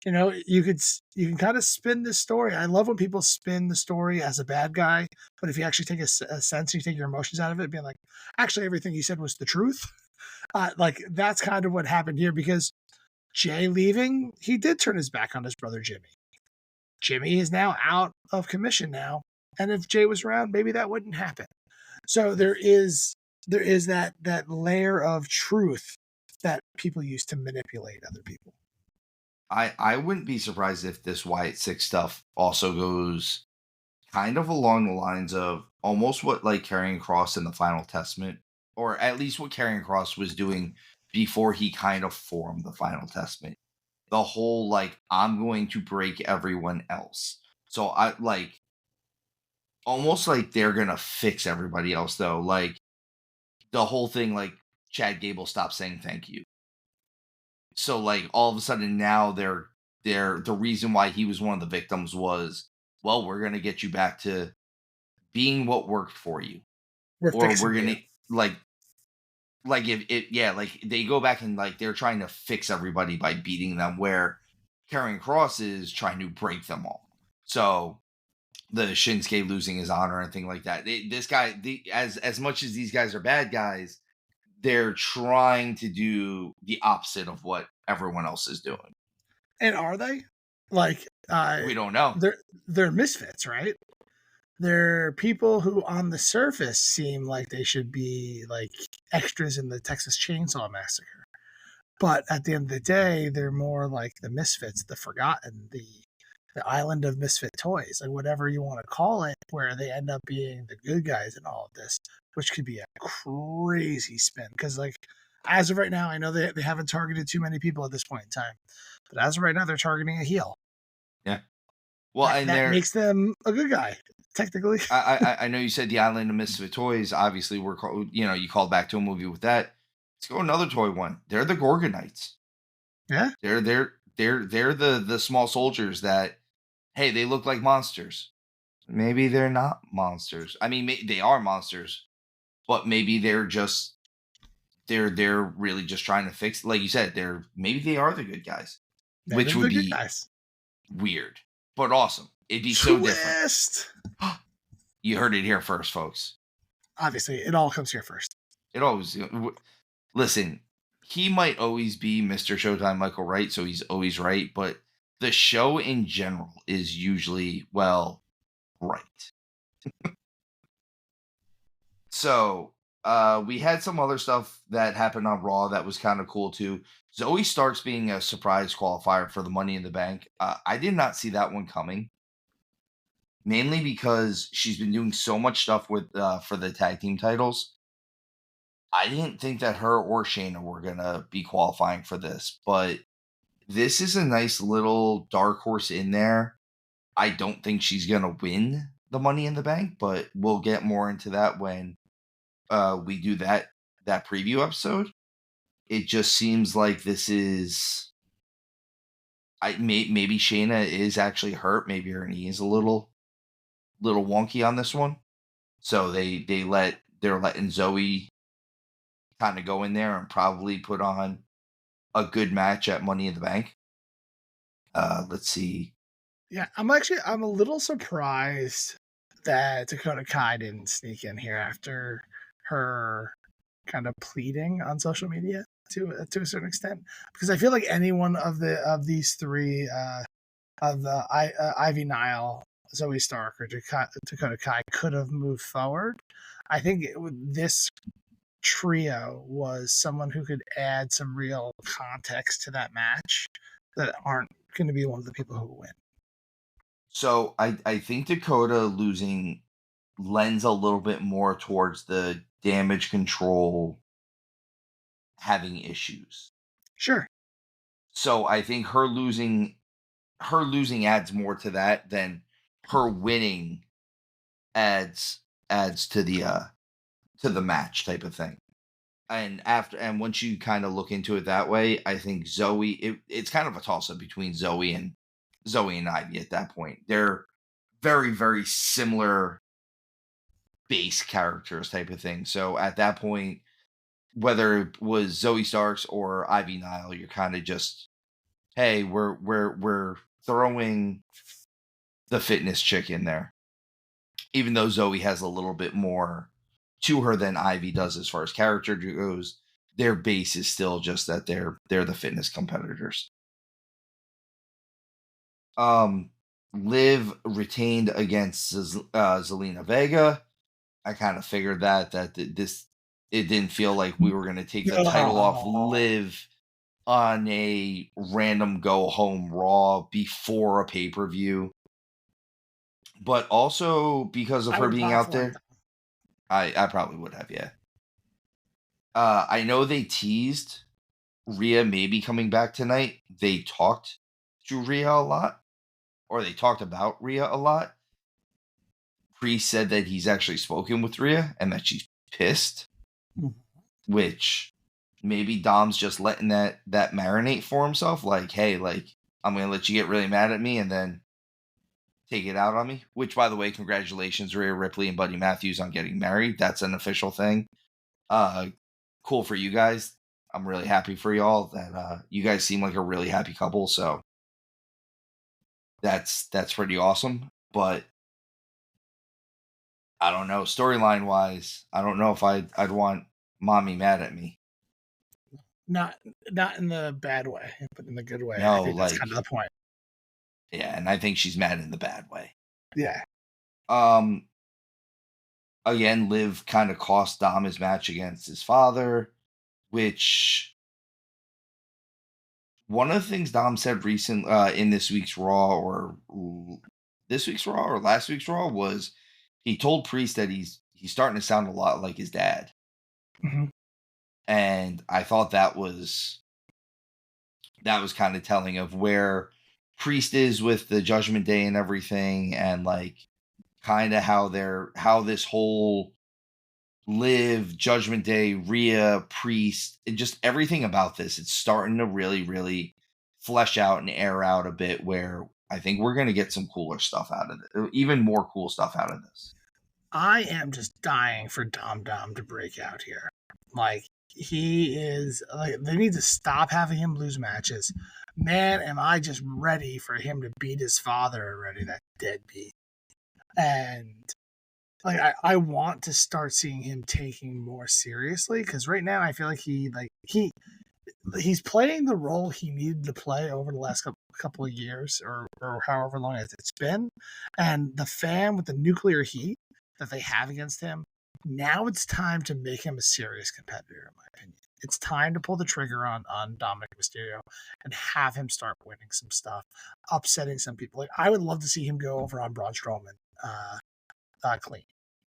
you can kind of spin this story. I love when people spin the story as a bad guy, but if you actually take a sense, you take your emotions out of it, being like, actually, everything he said was the truth. Like that's kind of what happened here because Jay leaving, he did turn his back on his brother Jimmy. Jimmy is now out of commission now, and if Jay was around, maybe that wouldn't happen. So there is that layer of truth that people use to manipulate other people. I wouldn't be surprised if this Wyatt Six stuff also goes kind of along the lines of almost what like Karrion Cross in the Final Testament, or at least what Karrion Cross was doing before he kind of formed the Final Testament. The whole like I'm going to break everyone else. So I like almost like they're gonna fix everybody else though. Like the whole thing, like Chad Gable stopped saying thank you. So like all of a sudden now they're the reason why he was one of the victims was, well, we're gonna get you back to being what worked for you. We're Or fixing we're you. gonna like if it yeah, like they go back and like they're trying to fix everybody by beating them where Karrion Cross is trying to break them all. So the Shinsuke losing his honor and thing like that. This guy, as much as these guys are bad guys, they're trying to do the opposite of what everyone else is doing. And are they? Like, We don't know. they're misfits, right? They're people who, on the surface, seem like they should be like extras in the Texas Chainsaw Massacre, but at the end of the day, they're more like the misfits, the forgotten, the island of misfit toys, like whatever you want to call it, where they end up being the good guys in all of this, which could be a crazy spin. Because like as of right now, I know they haven't targeted too many people at this point in time, but as of right now, they're targeting a heel. Yeah. Well, That and that they're makes them a good guy, technically. I know you said the Island of Misfit Toys. Obviously, you called back to a movie with that. Let's go another toy one. They're the Gorgonites. Yeah, They're the small soldiers that, hey, they look like monsters. Maybe they're not monsters. I mean, they are monsters, but maybe they're really just trying to fix. Like you said, maybe they are the good guys, maybe which they're would the good be guys. weird but awesome. It'd be so different. Twist. You heard it here first, folks. Obviously, it all comes here first. It always listen. He might always be Mr. Showtime Michael Wright, so he's always right. But the show in general is usually right. So we had some other stuff that happened on Raw that was kind of cool too. Zoe Starks being a surprise qualifier for the Money in the Bank. I did not see that one coming. Mainly because she's been doing so much stuff with for the tag team titles. I didn't think that her or Shayna were gonna be qualifying for this, but this is a nice little dark horse in there. I don't think she's gonna win the Money in the Bank, but we'll get more into that when we do that preview episode. It just seems like this is maybe Shayna is actually hurt. Maybe her knee is a little wonky on this one. So they're letting Zoe kind of go in there and probably put on a good match at Money in the Bank. Let's see. Yeah, I'm a little surprised that Dakota Kai didn't sneak in here after her kind of pleading on social media to a certain extent, because I feel like any one of these three of Ivy Nile, Zoe Stark or Dakota Kai could have moved forward. I think this trio was someone who could add some real context to that match that aren't going to be one of the people who win. So I think Dakota losing lends a little bit more towards the damage control having issues. Sure. So I think her losing adds more to that than her winning adds to the match type of thing. And once you kind of look into it that way, I think it's kind of a toss up between Zoe and Ivy at that point. They're very, very similar base characters type of thing. So at that point, whether it was Zoe Starks or Ivy Nile, you're kind of just, hey, we're throwing the fitness chick in there. Even though Zoe has a little bit more to her than Ivy does as far as character goes, their base is still just that they're the fitness competitors. Liv retained against Zelina Vega. I kind of figured that it didn't feel like we were going to take the title off Liv on a random go home Raw before a pay-per-view. But also because of her being out there, I probably would have, yeah. I know they teased Rhea maybe coming back tonight. They talked to Rhea a lot, or they talked about Rhea a lot. Priest said that he's actually spoken with Rhea and that she's pissed, which maybe Dom's just letting that marinate for himself. Like, hey, like, I'm going to let you get really mad at me and then take it out on me. Which, by the way, congratulations, Rhea Ripley and Buddy Matthews on getting married. That's an official thing. Cool for you guys. I'm really happy for y'all that you guys seem like a really happy couple. So that's pretty awesome. But I don't know, storyline wise, I don't know if I'd want mommy mad at me. Not in the bad way, but in the good way. No, I think that's kind of the point. Yeah, and I think she's mad in the bad way. Yeah. Again, Liv kind of cost Dom his match against his father, which one of the things Dom said recent in this week's Raw or last week's Raw was he told Priest that he's starting to sound a lot like his dad. Mm-hmm. And I thought that was kind of telling of where Priest is with the Judgment Day and everything, and like kind of how this whole Liv, Judgment Day, Rhea, Priest, just everything about this, it's starting to really, really flesh out and air out a bit, where I think we're going to get some cooler stuff out of it, even more cool stuff out of this. I am just dying for Dom to break out here. Like, he is, like, they need to stop having him lose matches. Man, am I just ready for him to beat his father already, that deadbeat. And like, I want to start seeing him taking more seriously, because right now I feel like he's playing the role he needed to play over the last couple of years or however long it's been. And the fan with the nuclear heat that they have against him, now it's time to make him a serious competitor, in my opinion. It's time to pull the trigger on Dominic Mysterio and have him start winning some stuff, upsetting some people. Like, I would love to see him go over on Braun Strowman clean.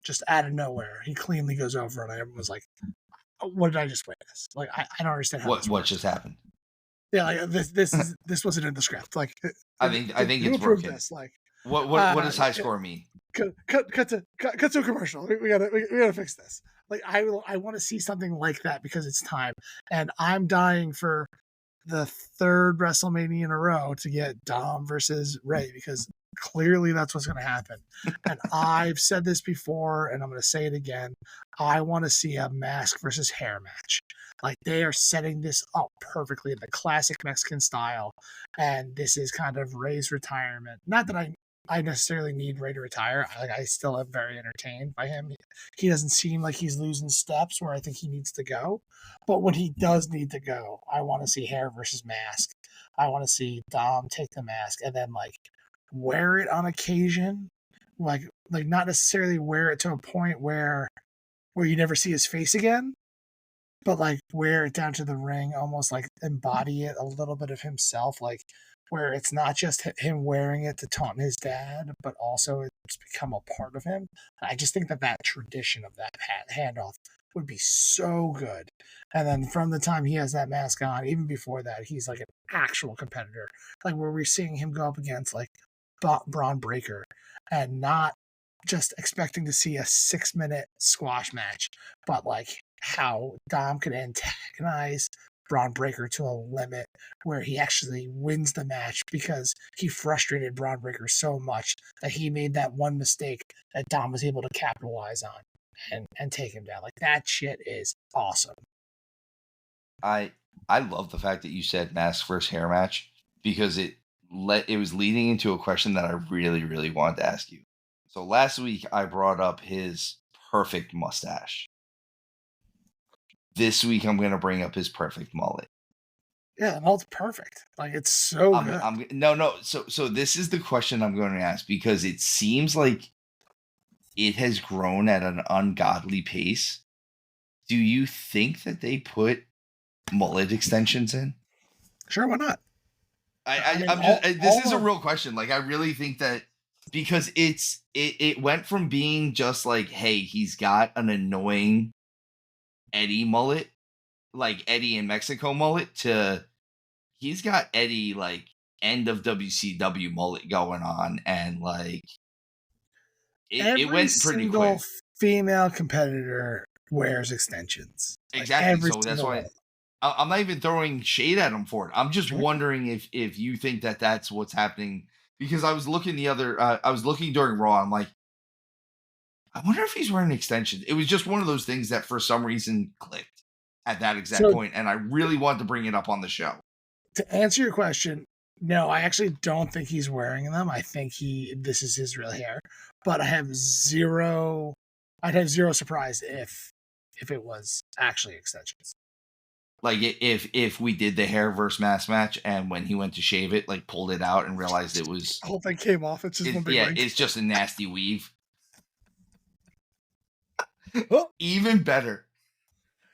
Just out of nowhere, he cleanly goes over and everyone was like, what did I just witness? Like, I don't understand how what just happened. Yeah, like this wasn't in the script. Like, I think it's broken. This. Like, what does high score mean? Cut to a commercial. We gotta fix this. Like, I want to see something like that because it's time, and I'm dying for the third WrestleMania in a row to get Dom versus Ray, because clearly that's what's going to happen. And I've said this before, and I'm going to say it again. I want to see a mask versus hair match. Like, they are setting this up perfectly in the classic Mexican style, and this is kind of Ray's retirement. Not that I necessarily need Ray to retire. I still am very entertained by him. He doesn't seem like he's losing steps where I think he needs to go. But when he does need to go, I want to see hair versus mask. I want to see Dom take the mask and then, like, wear it on occasion, like not necessarily wear it to a point where you never see his face again, but like wear it down to the ring, almost like embody it a little bit of himself, like where it's not just him wearing it to taunt his dad, but also it's become a part of him. I just think that tradition of that handoff would be so good. And then from the time he has that mask on, even before that, he's like an actual competitor, like where we're seeing him go up against like Braun Breaker and not just expecting to see a 6-minute squash match, but like how Dom could antagonize Braun Breaker to a limit where he actually wins the match because he frustrated Braun Breaker so much that he made that one mistake that Dom was able to capitalize on and take him down. Like that shit is awesome. I love the fact that you said mask versus hair match because it was leading into a question that I really, really wanted to ask you. So last week I brought up his perfect mustache. This week I'm going to bring up his perfect mullet. Yeah, the mullet's perfect. Like it's so good. No. So this is the question I'm going to ask because it seems like it has grown at an ungodly pace. Do you think that they put mullet extensions in? Sure, why not? This is a real question. Like I really think that because it went from being just like, hey, he's got an annoying Eddie mullet, like Eddie in Mexico mullet, to he's got Eddie like end of WCW mullet going on, and like it went pretty quick. Female competitor wears extensions. Exactly. So that's why I'm not even throwing shade at him for it. I'm just wondering if you think that that's what's happening, because I was looking I was looking during Raw. I'm like, I wonder if he's wearing extensions. It was just one of those things that for some reason clicked at that exact point, and I really wanted to bring it up on the show. To answer your question, no, I actually don't think he's wearing them. I think this is his real hair, but I'd have zero surprise if it was actually extensions. Like if we did the hair versus mask match, and when he went to shave it, like pulled it out and realized it was the whole thing came off. It's just one big ring. It's just a nasty weave. Even better.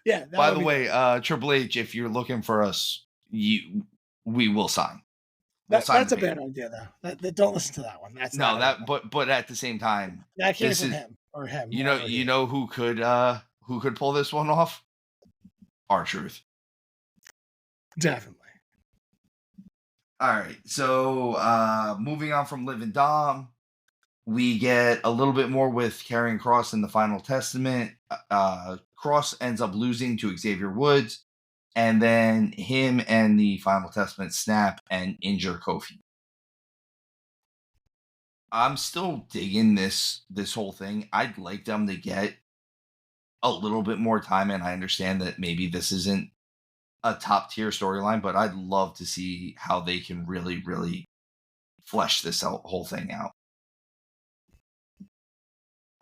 Yeah. By the way, Triple H, if you're looking for us, we will sign. That's a bad idea, though. Don't listen to that one. That's no, that. But at the same time, that came from him or him. You know who could pull this one off? R-Truth. Definitely. All right, so moving on from Liv and Dom, we get a little bit more with Karrion Kross in the Final Testament. Kross ends up losing to Xavier Woods, and then him and the Final Testament snap and injure Kofi. I'm still digging this whole thing. I'd like them to get a little bit more time, and I understand that maybe this isn't a top tier storyline, but I'd love to see how they can really, really flesh this whole thing out.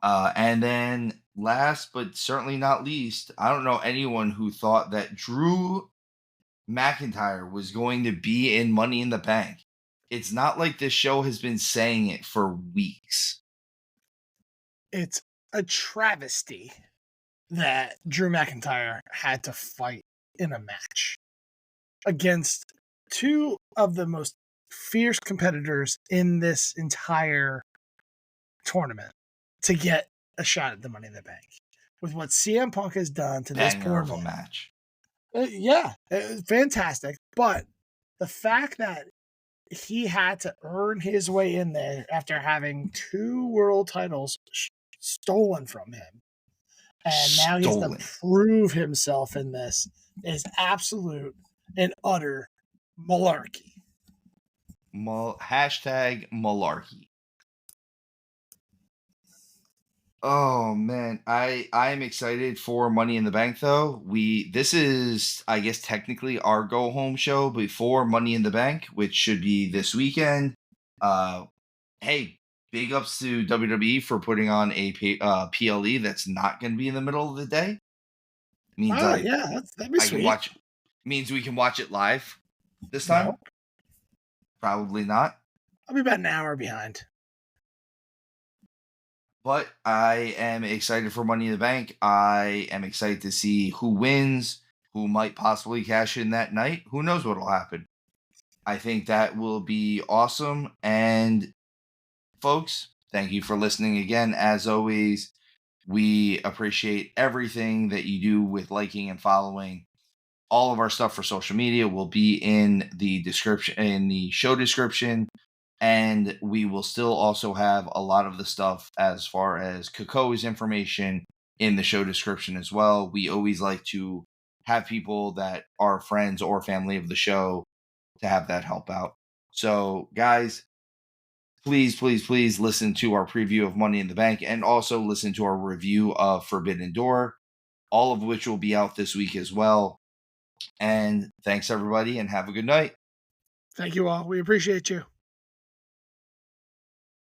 And then last but certainly not least, I don't know anyone who thought that Drew McIntyre was going to be in Money in the Bank. It's not like this show has been saying it for weeks. It's a travesty that Drew McIntyre had to fight in a match against two of the most fierce competitors in this entire tournament to get a shot at the Money in the Bank. With what CM Punk has done to this poor man. Match. Fantastic. But the fact that he had to earn his way in there after having 2 world titles stolen from him, and now he has to prove himself in this, is absolute and utter malarkey. Hashtag malarkey. Oh man, I am excited for Money in the Bank though. This is, I guess, technically our go home show before Money in the Bank, which should be this weekend. Hey, big ups to WWE for putting on a PLE that's not going to be in the middle of the day. Means that'd be sweet. Means we can watch it live this time. No. Probably not. I'll be about an hour behind. But I am excited for Money in the Bank. I am excited to see who wins, who might possibly cash in that night. Who knows what will happen? I think that will be awesome. And folks, thank you for listening again. As always, we appreciate everything that you do with liking and following. All of our stuff for social media will be in the description, in the show description. And we will still also have a lot of the stuff as far as Kako's information in the show description as well. We always like to have people that are friends or family of the show to have that help out. So, guys, please, please, please listen to our preview of Money in the Bank and also listen to our review of Forbidden Door, all of which will be out this week as well. And thanks, everybody, and have a good night. Thank you all. We appreciate you.